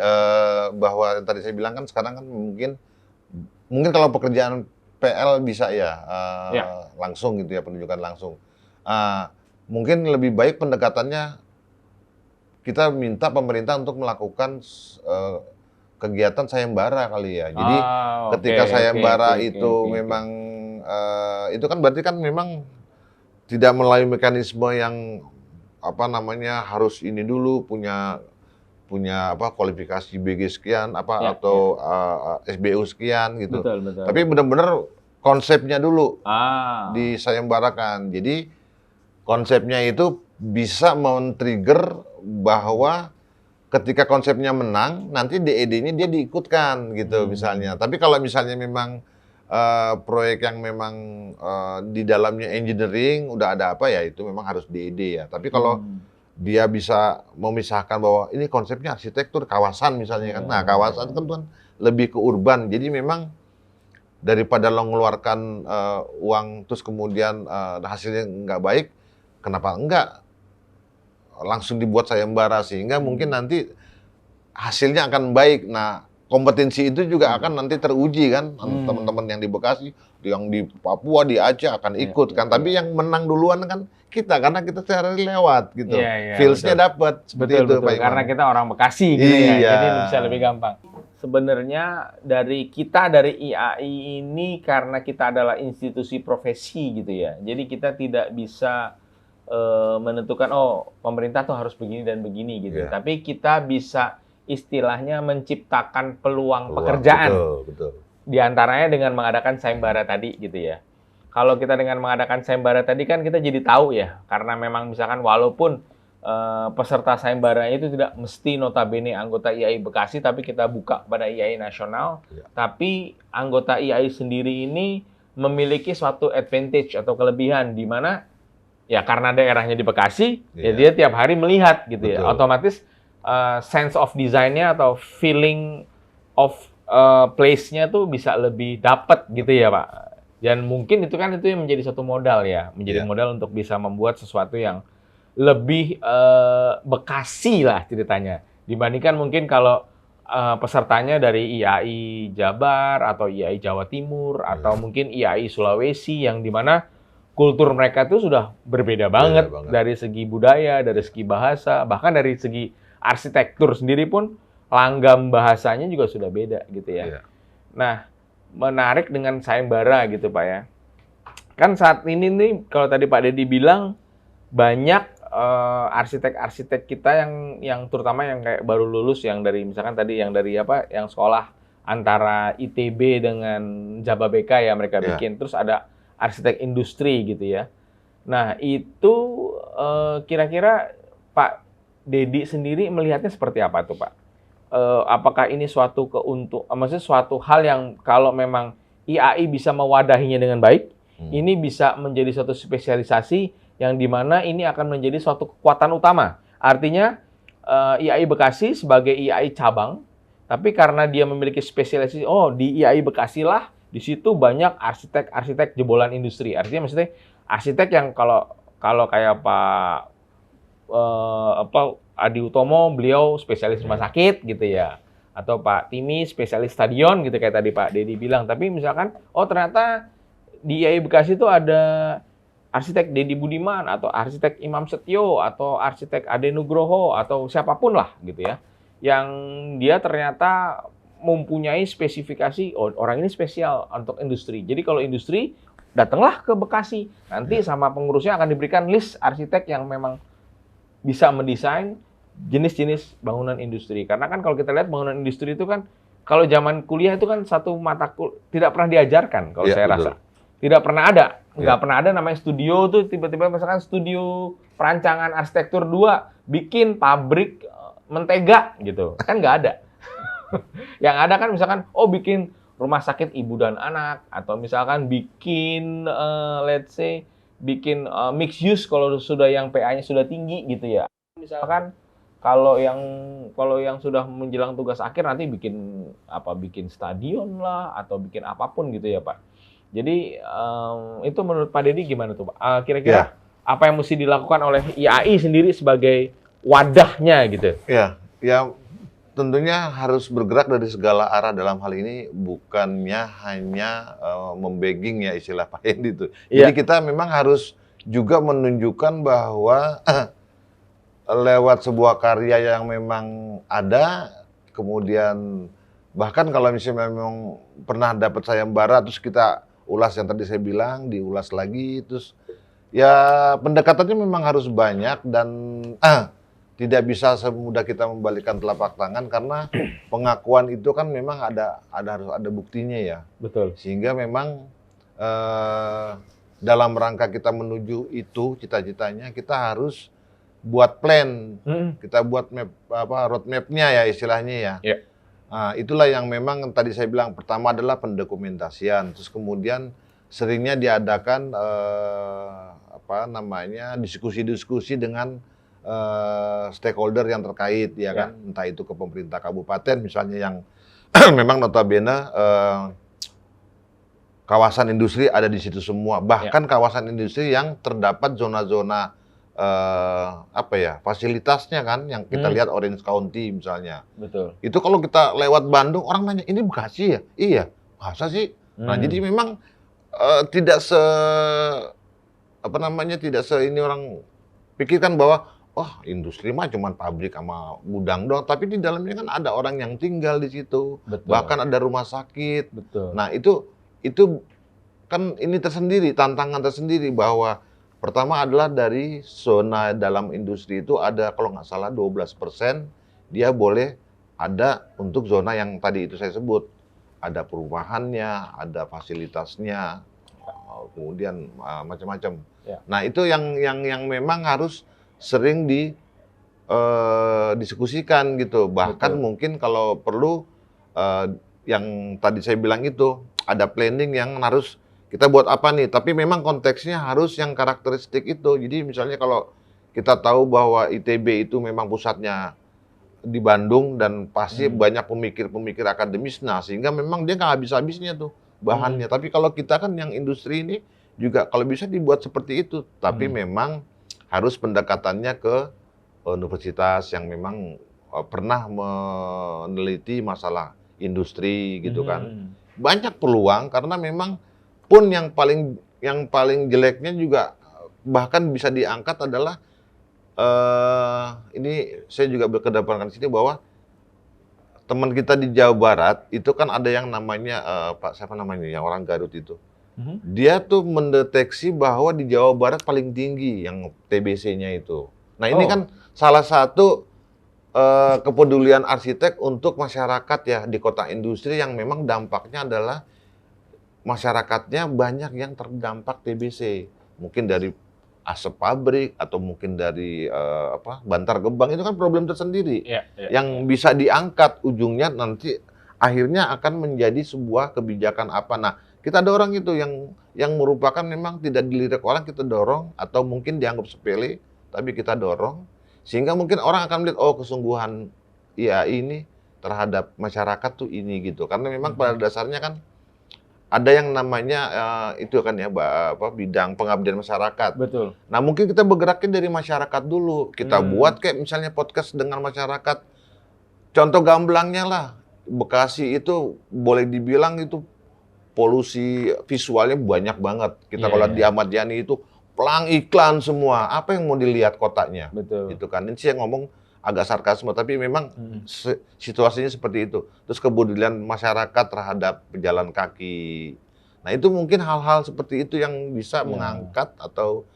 bahwa tadi saya bilang kan sekarang kan mungkin kalau pekerjaan PL bisa langsung gitu ya, penunjukan langsung. Mungkin lebih baik pendekatannya kita minta pemerintah untuk melakukan kegiatan sayembara kali ya. Jadi ketika sayembara itu memang itu kan berarti kan memang tidak melalui mekanisme yang harus ini dulu punya punya kualifikasi BG sekian atau SBU sekian gitu. Betul. Tapi benar-benar konsepnya dulu disayembarakan. Jadi konsepnya itu bisa men-trigger bahwa ketika konsepnya menang, nanti DED-nya dia diikutkan gitu misalnya. Tapi kalau misalnya memang proyek yang memang di dalamnya engineering udah ada ya itu memang harus DED ya. Tapi kalau dia bisa memisahkan bahwa ini konsepnya arsitektur kawasan misalnya kan. Nah, kawasan kan lebih ke urban. Jadi memang daripada lo ngeluarkan uang terus kemudian hasilnya nggak baik, kenapa enggak langsung dibuat sayembara sehingga mungkin nanti hasilnya akan baik. Nah, kompetensi itu juga akan nanti teruji kan, teman-teman yang di Bekasi, yang di Papua, di Aceh akan ikut kan. Tapi yang menang duluan kan kita, karena kita sehari lewat gitu. Feels-nya dapat seperti itu, Pak Iman. Karena kita orang Bekasi gitu ya, jadi bisa lebih gampang. Sebenarnya dari IAI ini karena kita adalah institusi profesi gitu ya. Jadi kita tidak bisa menentukan pemerintah tuh harus begini dan begini gitu. Tapi kita bisa istilahnya menciptakan peluang pekerjaan. Betul. Di antaranya dengan mengadakan sayembara tadi gitu ya. Kalau kita dengan mengadakan sayembara tadi kan kita jadi tahu ya, karena memang misalkan walaupun peserta sayembara itu tidak mesti notabene anggota IAI Bekasi, tapi kita buka pada IAI nasional. Tapi anggota IAI sendiri ini memiliki suatu advantage atau kelebihan di mana ya karena daerahnya di Bekasi, ya dia tiap hari melihat gitu ya. Otomatis sense of design-nya atau feeling of place-nya tuh bisa lebih dapat gitu ya Pak. Dan mungkin itu yang menjadi satu modal ya, menjadi modal untuk bisa membuat sesuatu yang lebih Bekasi lah ceritanya. Dibandingkan mungkin kalau pesertanya dari IAI Jabar atau IAI Jawa Timur atau mungkin IAI Sulawesi yang dimana kultur mereka itu sudah berbeda banget dari segi budaya, dari segi bahasa, bahkan dari segi arsitektur sendiri pun langgam bahasanya juga sudah beda gitu ya. Nah, menarik dengan sayembara gitu Pak ya. Kan saat ini nih kalau tadi Pak Dedi bilang banyak arsitek-arsitek kita yang terutama yang kayak baru lulus yang dari misalkan tadi yang dari yang sekolah antara ITB dengan Jababeka ya mereka bikin, terus ada arsitek industri gitu ya. Nah, itu kira-kira Pak Dedi sendiri melihatnya seperti apa tuh Pak? Apakah ini suatu maksudnya suatu hal yang kalau memang IAI bisa mewadahinya dengan baik, ini bisa menjadi suatu spesialisasi yang dimana ini akan menjadi suatu kekuatan utama. Artinya IAI Bekasi sebagai IAI cabang, tapi karena dia memiliki spesialisasi, di IAI Bekasi lah, di situ banyak arsitek-arsitek jebolan industri. Artinya maksudnya arsitek yang kalau kayak Pak Adi Utomo, beliau spesialis rumah sakit gitu ya. Atau Pak Timi spesialis stadion gitu kayak tadi Pak Dedi bilang. Tapi misalkan ternyata di IAI Bekasi itu ada arsitek Dedi Budiman atau arsitek Imam Setio atau arsitek Ade Nugroho atau siapapun lah gitu ya. Yang dia ternyata mempunyai spesifikasi orang ini spesial untuk industri. Jadi kalau industri datanglah ke Bekasi. Nanti sama pengurusnya akan diberikan list arsitek yang memang bisa mendesain jenis-jenis bangunan industri. Karena kan kalau kita lihat bangunan industri itu kan kalau zaman kuliah itu kan satu mata tidak pernah diajarkan kalau saya rasa. Tidak pernah ada. Nggak pernah ada namanya studio tuh tiba-tiba misalkan studio perancangan arsitektur 2 bikin pabrik mentega gitu. Kan nggak ada. Yang ada kan misalkan bikin rumah sakit ibu dan anak atau misalkan bikin let's say bikin mixed use kalau sudah yang PA-nya sudah tinggi gitu ya. Misalkan kalau yang sudah menjelang tugas akhir nanti bikin stadion lah atau bikin apapun gitu ya Pak. Jadi itu menurut Pak Dedi gimana tuh Pak? Kira-kira apa yang mesti dilakukan oleh IAI sendiri sebagai wadahnya gitu? Ya tentunya harus bergerak dari segala arah dalam hal ini, bukannya hanya membegging ya istilah Pak Hendi itu. Jadi kita memang harus juga menunjukkan bahwa lewat sebuah karya yang memang ada, kemudian bahkan kalau misalnya memang pernah dapat sayembara terus kita ulas yang tadi saya bilang, diulas lagi, terus ya pendekatannya memang harus banyak dan tidak bisa semudah kita membalikkan telapak tangan karena pengakuan itu kan memang harus ada buktinya ya. Betul. Sehingga memang dalam rangka kita menuju itu cita-citanya kita harus buat plan, kita buat roadmap-nya ya istilahnya ya. Yeah. Nah, itulah yang memang tadi saya bilang pertama adalah pendokumentasian, terus kemudian seringnya diadakan diskusi-diskusi dengan stakeholder yang terkait ya kan, entah itu ke pemerintah kabupaten misalnya yang memang notabene kawasan industri ada di situ semua, bahkan kawasan industri yang terdapat zona-zona fasilitasnya kan yang kita lihat Orange County misalnya. Betul. Itu kalau kita lewat Bandung orang nanya ini Bekasi ya? Iya, masa sih? Nah, jadi memang tidak ini orang pikirkan bahwa industri mah cuma pabrik sama gudang doang, tapi di dalamnya kan ada orang yang tinggal di situ. Betul. Bahkan ada rumah sakit. Betul. Nah, itu kan ini tersendiri, tantangan tersendiri bahwa pertama adalah dari zona dalam industri itu ada kalau nggak salah 12% dia boleh ada untuk zona yang tadi itu saya sebut. Ada perumahannya, ada fasilitasnya, kemudian macam-macam. Ya. Nah, itu yang memang harus sering diskusikan gitu. Bahkan mungkin kalau perlu yang tadi saya bilang itu ada planning yang harus kita buat apa nih. Tapi memang konteksnya harus yang karakteristik itu. Jadi misalnya kalau kita tahu bahwa ITB itu memang pusatnya di Bandung dan pasti banyak pemikir-pemikir akademis, nah sehingga memang dia nggak habis-habisnya tuh bahannya. Tapi kalau kita kan yang industri ini juga kalau bisa dibuat seperti itu. Tapi memang harus pendekatannya ke universitas yang memang pernah meneliti masalah industri gitu kan. Banyak peluang karena memang pun yang paling jeleknya juga bahkan bisa diangkat adalah ini saya juga berkedatangan di sini bahwa teman kita di Jawa Barat itu kan ada yang namanya siapa namanya yang orang Garut itu. Dia tuh mendeteksi bahwa di Jawa Barat paling tinggi yang TBC-nya itu. Nah, ini kan salah satu kepedulian arsitek untuk masyarakat ya di kota industri yang memang dampaknya adalah masyarakatnya banyak yang terdampak TBC. Mungkin dari asap pabrik atau mungkin dari Bantar Gebang itu kan problem tersendiri. Yang bisa diangkat ujungnya nanti akhirnya akan menjadi sebuah kebijakan apa. Nah, kita dorong itu yang merupakan memang tidak dilirik orang kita dorong atau mungkin dianggap sepele tapi kita dorong sehingga mungkin orang akan melihat kesungguhan IAI ini terhadap masyarakat tuh ini gitu. Karena memang pada dasarnya kan ada yang namanya itu kan ya bidang pengabdian masyarakat. Betul. Nah, mungkin kita bergeraknya dari masyarakat dulu. Kita buat kayak misalnya podcast dengan masyarakat. Contoh gamblangnya lah. Bekasi itu boleh dibilang itu polusi visualnya banyak banget. Kita kalau di Ahmad Yani itu pelang iklan semua. Apa yang mau dilihat kotanya? Betul. Itu kan. Ini sih yang ngomong agak sarkasme, tapi memang situasinya seperti itu. Terus kepedulian masyarakat terhadap pejalan kaki. Nah, itu mungkin hal-hal seperti itu yang bisa mengangkat atau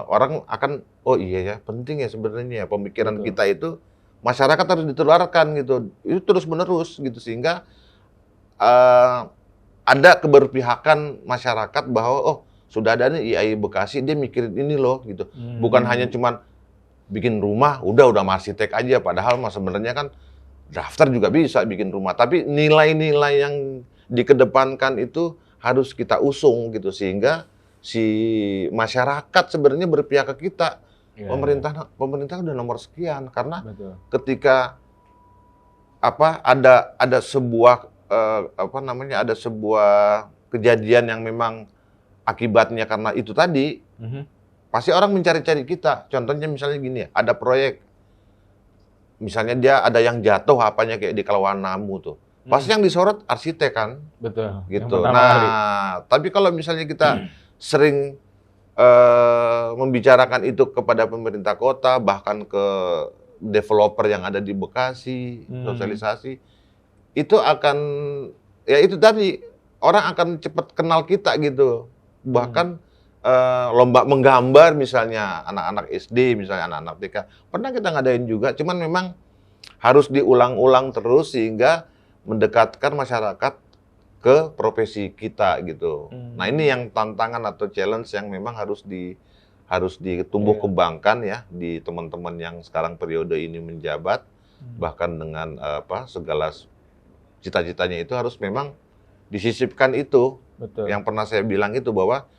orang akan, oh iya ya, penting ya sebenarnya pemikiran kita itu masyarakat harus ditularkan gitu. Itu terus-menerus gitu sehingga ada keberpihakan masyarakat bahwa sudah ada nih IAI Bekasi dia mikirin ini loh gitu. Bukan hanya cuman bikin rumah, udah arsitek aja. Padahal sebenarnya kan drafter juga bisa bikin rumah. Tapi nilai-nilai yang dikedepankan itu harus kita usung gitu. Sehingga si masyarakat sebenarnya berpihak ke kita. Pemerintah udah nomor sekian. Karena ketika ada sebuah ada sebuah kejadian yang memang akibatnya karena itu tadi, pasti orang mencari-cari kita. Contohnya misalnya gini ya, ada proyek. Misalnya dia ada yang jatuh apanya kayak di Kalawanamu tuh. Pasti yang disorot arsitek kan. Betul. Gitu. Nah, tapi kalau misalnya kita sering membicarakan itu kepada pemerintah kota, bahkan ke developer yang ada di Bekasi, sosialisasi, itu akan, ya itu tadi, orang akan cepat kenal kita gitu. Bahkan lomba menggambar misalnya anak-anak SD, misalnya anak-anak TK. Pernah kita ngadain juga, cuman memang harus diulang-ulang terus sehingga mendekatkan masyarakat ke profesi kita gitu. Nah, ini yang tantangan atau challenge yang memang harus ditumbuh kembangkan ya di teman-teman yang sekarang periode ini menjabat, bahkan dengan segala cita-citanya itu harus memang disisipkan itu. Betul. Yang pernah saya bilang itu bahwa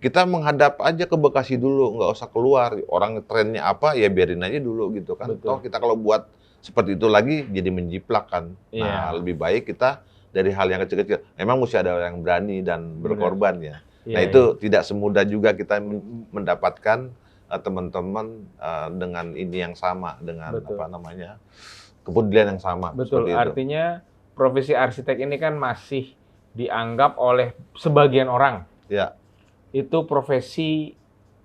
kita menghadap aja ke Bekasi dulu, nggak usah keluar. Orang trennya apa ya biarin aja dulu gitu kan. Toh kita kalau buat seperti itu lagi jadi menjiplak kan. Nah, lebih baik kita dari hal yang kecil-kecil. Memang mesti ada orang yang berani dan berkorban ya. Nah, itu tidak semudah juga kita mendapatkan teman-teman dengan ini yang sama, dengan kepedulian yang sama. Betul, artinya profesi arsitek ini kan masih dianggap oleh sebagian orang. Ya. Itu profesi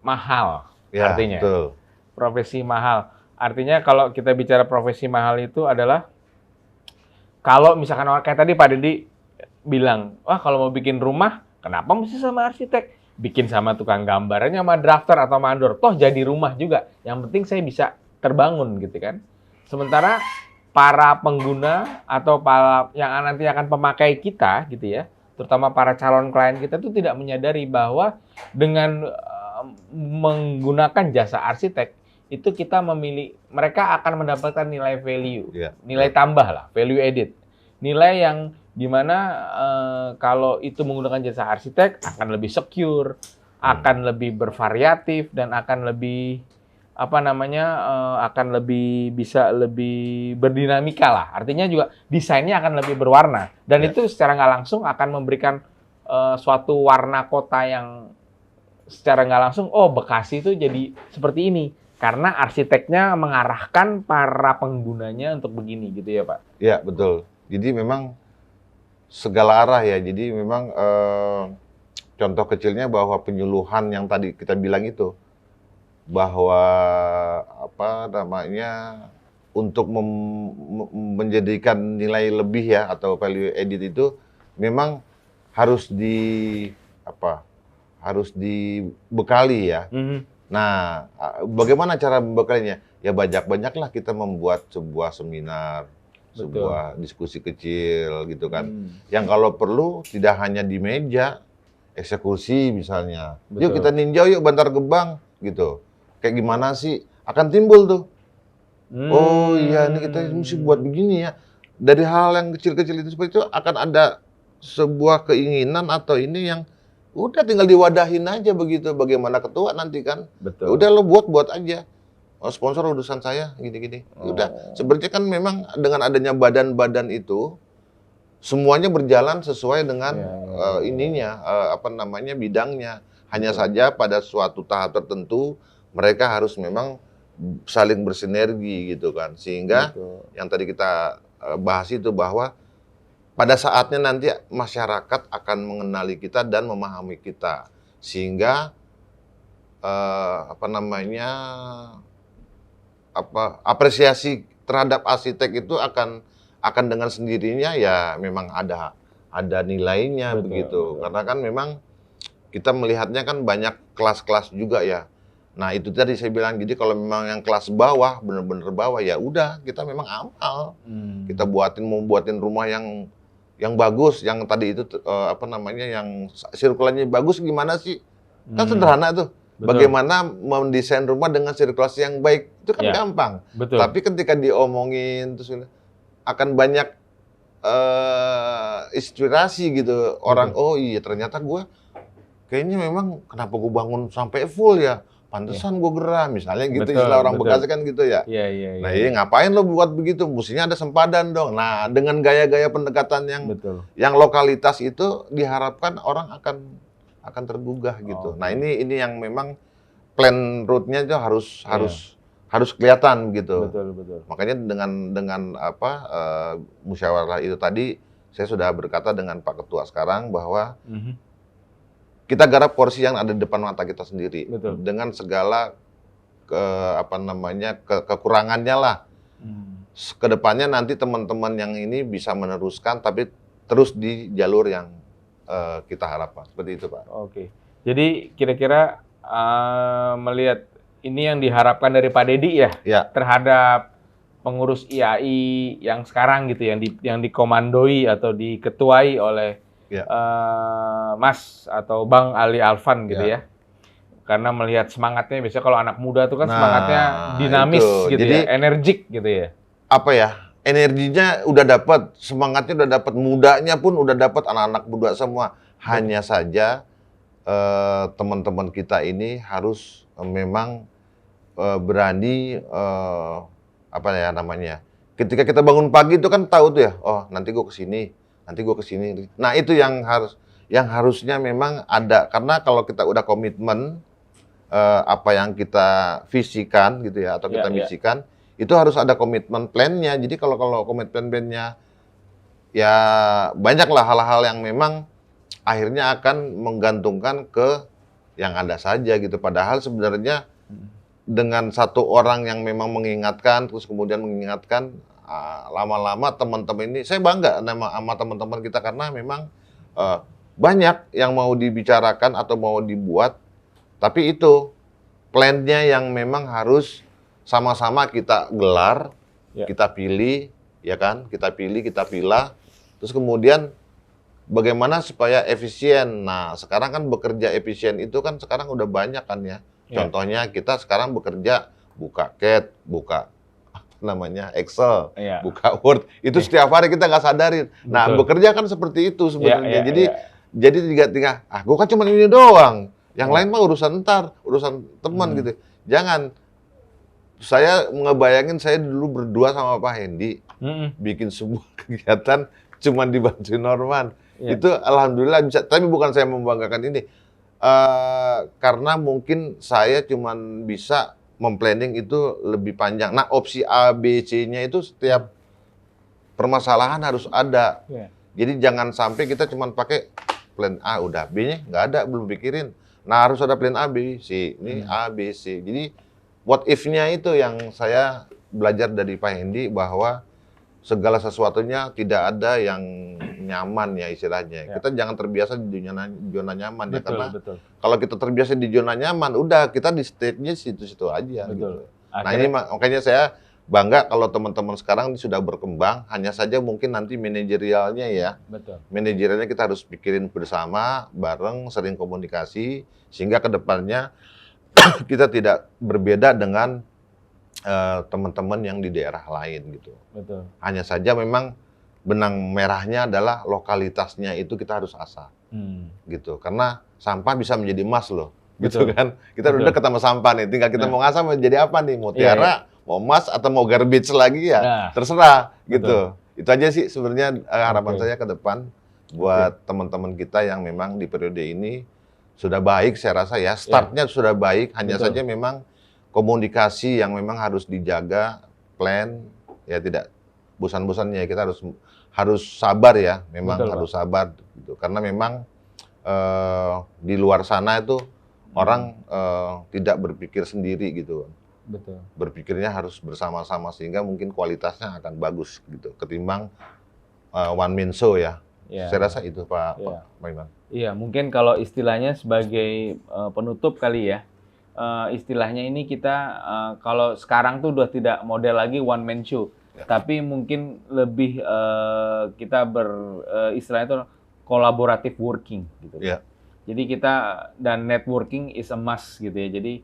mahal, ya, artinya. Betul. Profesi mahal. Artinya kalau kita bicara profesi mahal itu adalah kalau misalkan orang kayak tadi Pak Deddy bilang, wah kalau mau bikin rumah, kenapa mesti sama arsitek? Bikin sama tukang gambarnya, sama drafter atau mandor. Toh jadi rumah juga. Yang penting saya bisa terbangun gitu kan. Sementara para pengguna atau para yang nanti akan pemakai kita gitu ya, terutama para calon klien kita itu tidak menyadari bahwa dengan menggunakan jasa arsitek itu kita mereka akan mendapatkan nilai value, nilai tambah lah, value added, nilai yang dimana kalau itu menggunakan jasa arsitek akan lebih secure, akan lebih bervariatif dan akan lebih akan lebih bisa lebih berdinamika lah. Artinya juga desainnya akan lebih berwarna dan itu secara nggak langsung akan memberikan suatu warna kota yang secara nggak langsung, oh Bekasi itu jadi seperti ini. Karena arsiteknya mengarahkan para penggunanya untuk begini gitu ya Pak? Iya, betul. Jadi memang segala arah ya. Jadi memang contoh kecilnya bahwa penyuluhan yang tadi kita bilang itu, bahwa untuk menjadikan nilai lebih ya atau value added itu memang harus dibekali ya. Nah, bagaimana cara membekalinya? Ya banyak-banyaklah kita membuat sebuah seminar, sebuah diskusi kecil gitu kan. Yang kalau perlu tidak hanya di meja, eksekusi misalnya. Yuk kita ninjau yuk Bantar Gebang gitu. Kayak gimana sih? Akan timbul tuh. Oh iya, ini kita mesti buat begini ya. Dari hal yang kecil-kecil itu seperti itu akan ada sebuah keinginan atau ini yang udah tinggal diwadahin aja begitu. Bagaimana ketua nanti kan? Betul. Udah lo buat aja. Oh, sponsor urusan saya gini-gini. Udah. Sebenarnya kan memang dengan adanya badan-badan itu semuanya berjalan sesuai dengan bidangnya. Hanya saja pada suatu tahap tertentu mereka harus memang saling bersinergi gitu kan. Sehingga yang tadi kita bahas itu bahwa pada saatnya nanti masyarakat akan mengenali kita dan memahami kita, sehingga apresiasi terhadap arsitek itu akan dengan sendirinya ya memang ada nilainya begitu. Karena kan memang kita melihatnya kan banyak kelas-kelas juga ya. Nah itu tadi saya bilang, jadi kalau memang yang kelas bawah, bener-bener bawah ya udah kita memang amal. Kita mau buatin rumah yang bagus, yang tadi itu yang sirkulasinya bagus gimana sih? Kan sederhana tuh. Bagaimana mendesain rumah dengan sirkulasi yang baik itu kan gampang. Tapi ketika diomongin terus akan banyak inspirasi gitu orang. Oh iya ternyata gue kayaknya memang kenapa gue bangun sampai full ya? Pantesan gue gerah misalnya gitu, istilah orang Bekasi kan gitu ya. Nah ini ngapain lo buat begitu? Mestinya ada sempadan dong. Nah dengan gaya-gaya pendekatan yang lokalitas itu diharapkan orang akan tergugah gitu. Nah ini yang memang plan route-nya itu harus kelihatan gitu. Makanya dengan musyawarah itu tadi saya sudah berkata dengan Pak Ketua sekarang bahwa kita garap porsi yang ada di depan mata kita sendiri dengan segala kekurangannya lah. Kedepannya nanti teman-teman yang ini bisa meneruskan tapi terus di jalur yang kita harapkan seperti itu Pak. Oke. Jadi kira-kira melihat ini yang diharapkan dari Pak Dedi ya, terhadap pengurus IAI yang sekarang gitu, yang dikomandoi atau diketuai oleh Mas atau Bang Ali Alfan gitu ya. Karena melihat semangatnya, biasanya kalau anak muda tuh kan semangatnya dinamis gitu. Jadi, ya, energik gitu ya. Apa ya? Energinya udah dapat, semangatnya udah dapat, mudanya pun udah dapat, anak-anak muda semua. Hanya saja teman-teman kita ini harus memang berani apa ya namanya? Ketika kita bangun pagi itu kan tahu tuh ya, oh nanti gue kesini, nanti gue kesini. Nah itu yang harusnya memang ada, karena kalau kita udah komitmen apa yang kita visikan gitu ya, atau kita misikan, itu harus ada komitmen plan-nya. Jadi kalau komitmen plan-nya ya banyaklah hal-hal yang memang akhirnya akan menggantungkan ke yang ada saja gitu. Padahal sebenarnya dengan satu orang yang memang mengingatkan, terus kemudian mengingatkan, lama-lama teman-teman ini, saya bangga sama teman-teman kita karena memang banyak yang mau dibicarakan atau mau dibuat, tapi itu plan-nya yang memang harus sama-sama kita gelar, kita pilih, ya kan? Kita pilih, kita pilah, terus kemudian bagaimana supaya efisien. Nah, sekarang kan bekerja efisien itu kan sekarang udah banyak kan ya. Contohnya kita sekarang bekerja buka CAT, buka namanya Excel, buka Word, itu setiap hari kita nggak sadarin. Nah, bekerja kan seperti itu sebenarnya. Jadi tiga, gue kan cuma ini doang. Yang lain mah urusan ntar, urusan teman gitu. Jangan. Saya ngebayangin saya dulu berdua sama Pak Hendy, bikin sebuah kegiatan cuma dibantuin Norman. Itu alhamdulillah bisa, tapi bukan saya membanggakan ini. Karena mungkin saya cuma bisa memplanning itu lebih panjang. Nah, opsi A, B, C-nya itu setiap permasalahan harus ada. Jadi jangan sampai kita cuma pakai plan A, udah B-nya nggak ada, belum pikirin. Nah, harus ada plan A, B, C. Ini A, B, C. Jadi what if-nya itu yang saya belajar dari Pak Hendy, bahwa segala sesuatunya tidak ada yang nyaman ya istilahnya. Kita jangan terbiasa di zona nyaman ya, karena kalau kita terbiasa di zona nyaman, udah kita di state-nya situ-situ aja. Gitu. Nah ini makanya saya bangga kalau teman-teman sekarang sudah berkembang, hanya saja mungkin nanti manajerialnya ya. Manajerialnya kita harus pikirin bersama, bareng, sering komunikasi, sehingga ke depannya kita tidak berbeda dengan teman-teman yang di daerah lain gitu. Hanya saja memang benang merahnya adalah lokalitasnya itu kita harus asah, gitu. Karena sampah bisa menjadi emas loh, gitu kan. Kita udah ketemu sampah nih, tinggal kita mau ngasah mau jadi apa nih, mau tiara, mau emas atau mau garbage lagi ya, terserah, gitu. Itu aja sih sebenarnya harapan saya ke depan buat teman-teman kita yang memang di periode ini sudah baik, saya rasa ya, startnya sudah baik, hanya saja memang komunikasi yang memang harus dijaga, plan, ya tidak bosan-bosannya, kita harus sabar ya, memang harus sabar gitu. Karena memang di luar sana itu orang tidak berpikir sendiri gitu. Berpikirnya harus bersama-sama, sehingga mungkin kualitasnya akan bagus gitu, ketimbang one man show ya. Saya rasa itu Pak Iman. Iya, mungkin kalau istilahnya sebagai penutup kali ya. Istilahnya ini kita kalau sekarang tuh udah tidak model lagi one man show, tapi mungkin lebih kita istilahnya itu collaborative working gitu. Jadi kita, dan networking is a must gitu ya. Jadi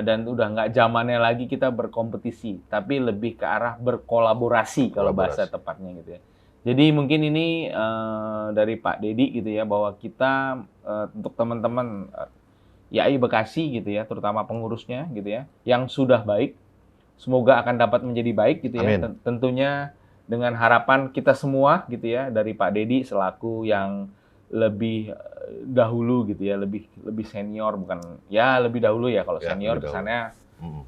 dan udah nggak zamannya lagi kita berkompetisi, tapi lebih ke arah berkolaborasi kalau bahasa tepatnya gitu ya. Jadi mungkin ini dari Pak Dedi gitu ya, bahwa kita untuk teman-teman IAI Bekasi gitu ya, terutama pengurusnya gitu ya, yang sudah baik, semoga akan dapat menjadi baik gitu ya. Tentunya dengan harapan kita semua gitu ya, dari Pak Dedi selaku yang lebih dahulu gitu ya, lebih senior, bukan ya lebih dahulu ya, kalau senior kesannya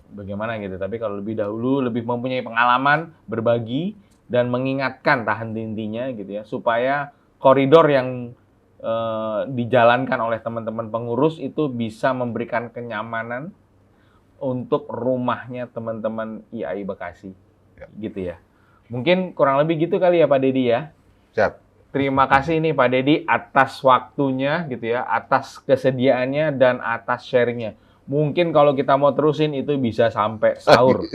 bagaimana gitu, tapi kalau lebih dahulu, lebih mempunyai pengalaman, berbagi dan mengingatkan tahan intinya gitu ya, supaya koridor yang dijalankan oleh teman-teman pengurus itu bisa memberikan kenyamanan untuk rumahnya teman-teman IAI Bekasi, gitu ya. Mungkin kurang lebih gitu kali ya Pak Dedi ya. Siap. terima kasih nih Pak Dedi atas waktunya gitu ya, atas kesediaannya dan atas sharingnya. Mungkin kalau kita mau terusin itu bisa sampai sahur.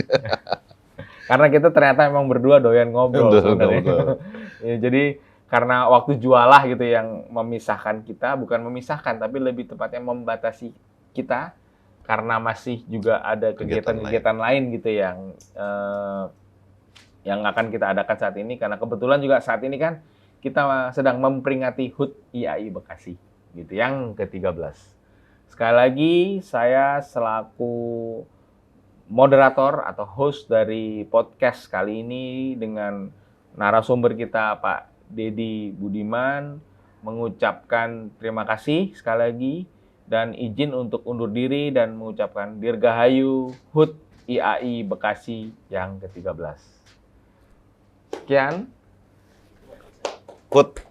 Karena kita ternyata emang berdua doyan ngobrol sebenarnya. Ya, jadi karena waktu jualah gitu yang memisahkan kita, bukan memisahkan tapi lebih tepatnya membatasi kita karena masih juga ada kegiatan-kegiatan lain gitu yang akan kita adakan saat ini, karena kebetulan juga saat ini kan kita sedang memperingati HUT IAI Bekasi gitu yang ke-13. Sekali lagi saya selaku moderator atau host dari podcast kali ini dengan narasumber kita Pak Dedi Budiman mengucapkan terima kasih sekali lagi dan izin untuk undur diri dan mengucapkan Dirgahayu HUT IAI Bekasi yang ke-13. Sekian. HUT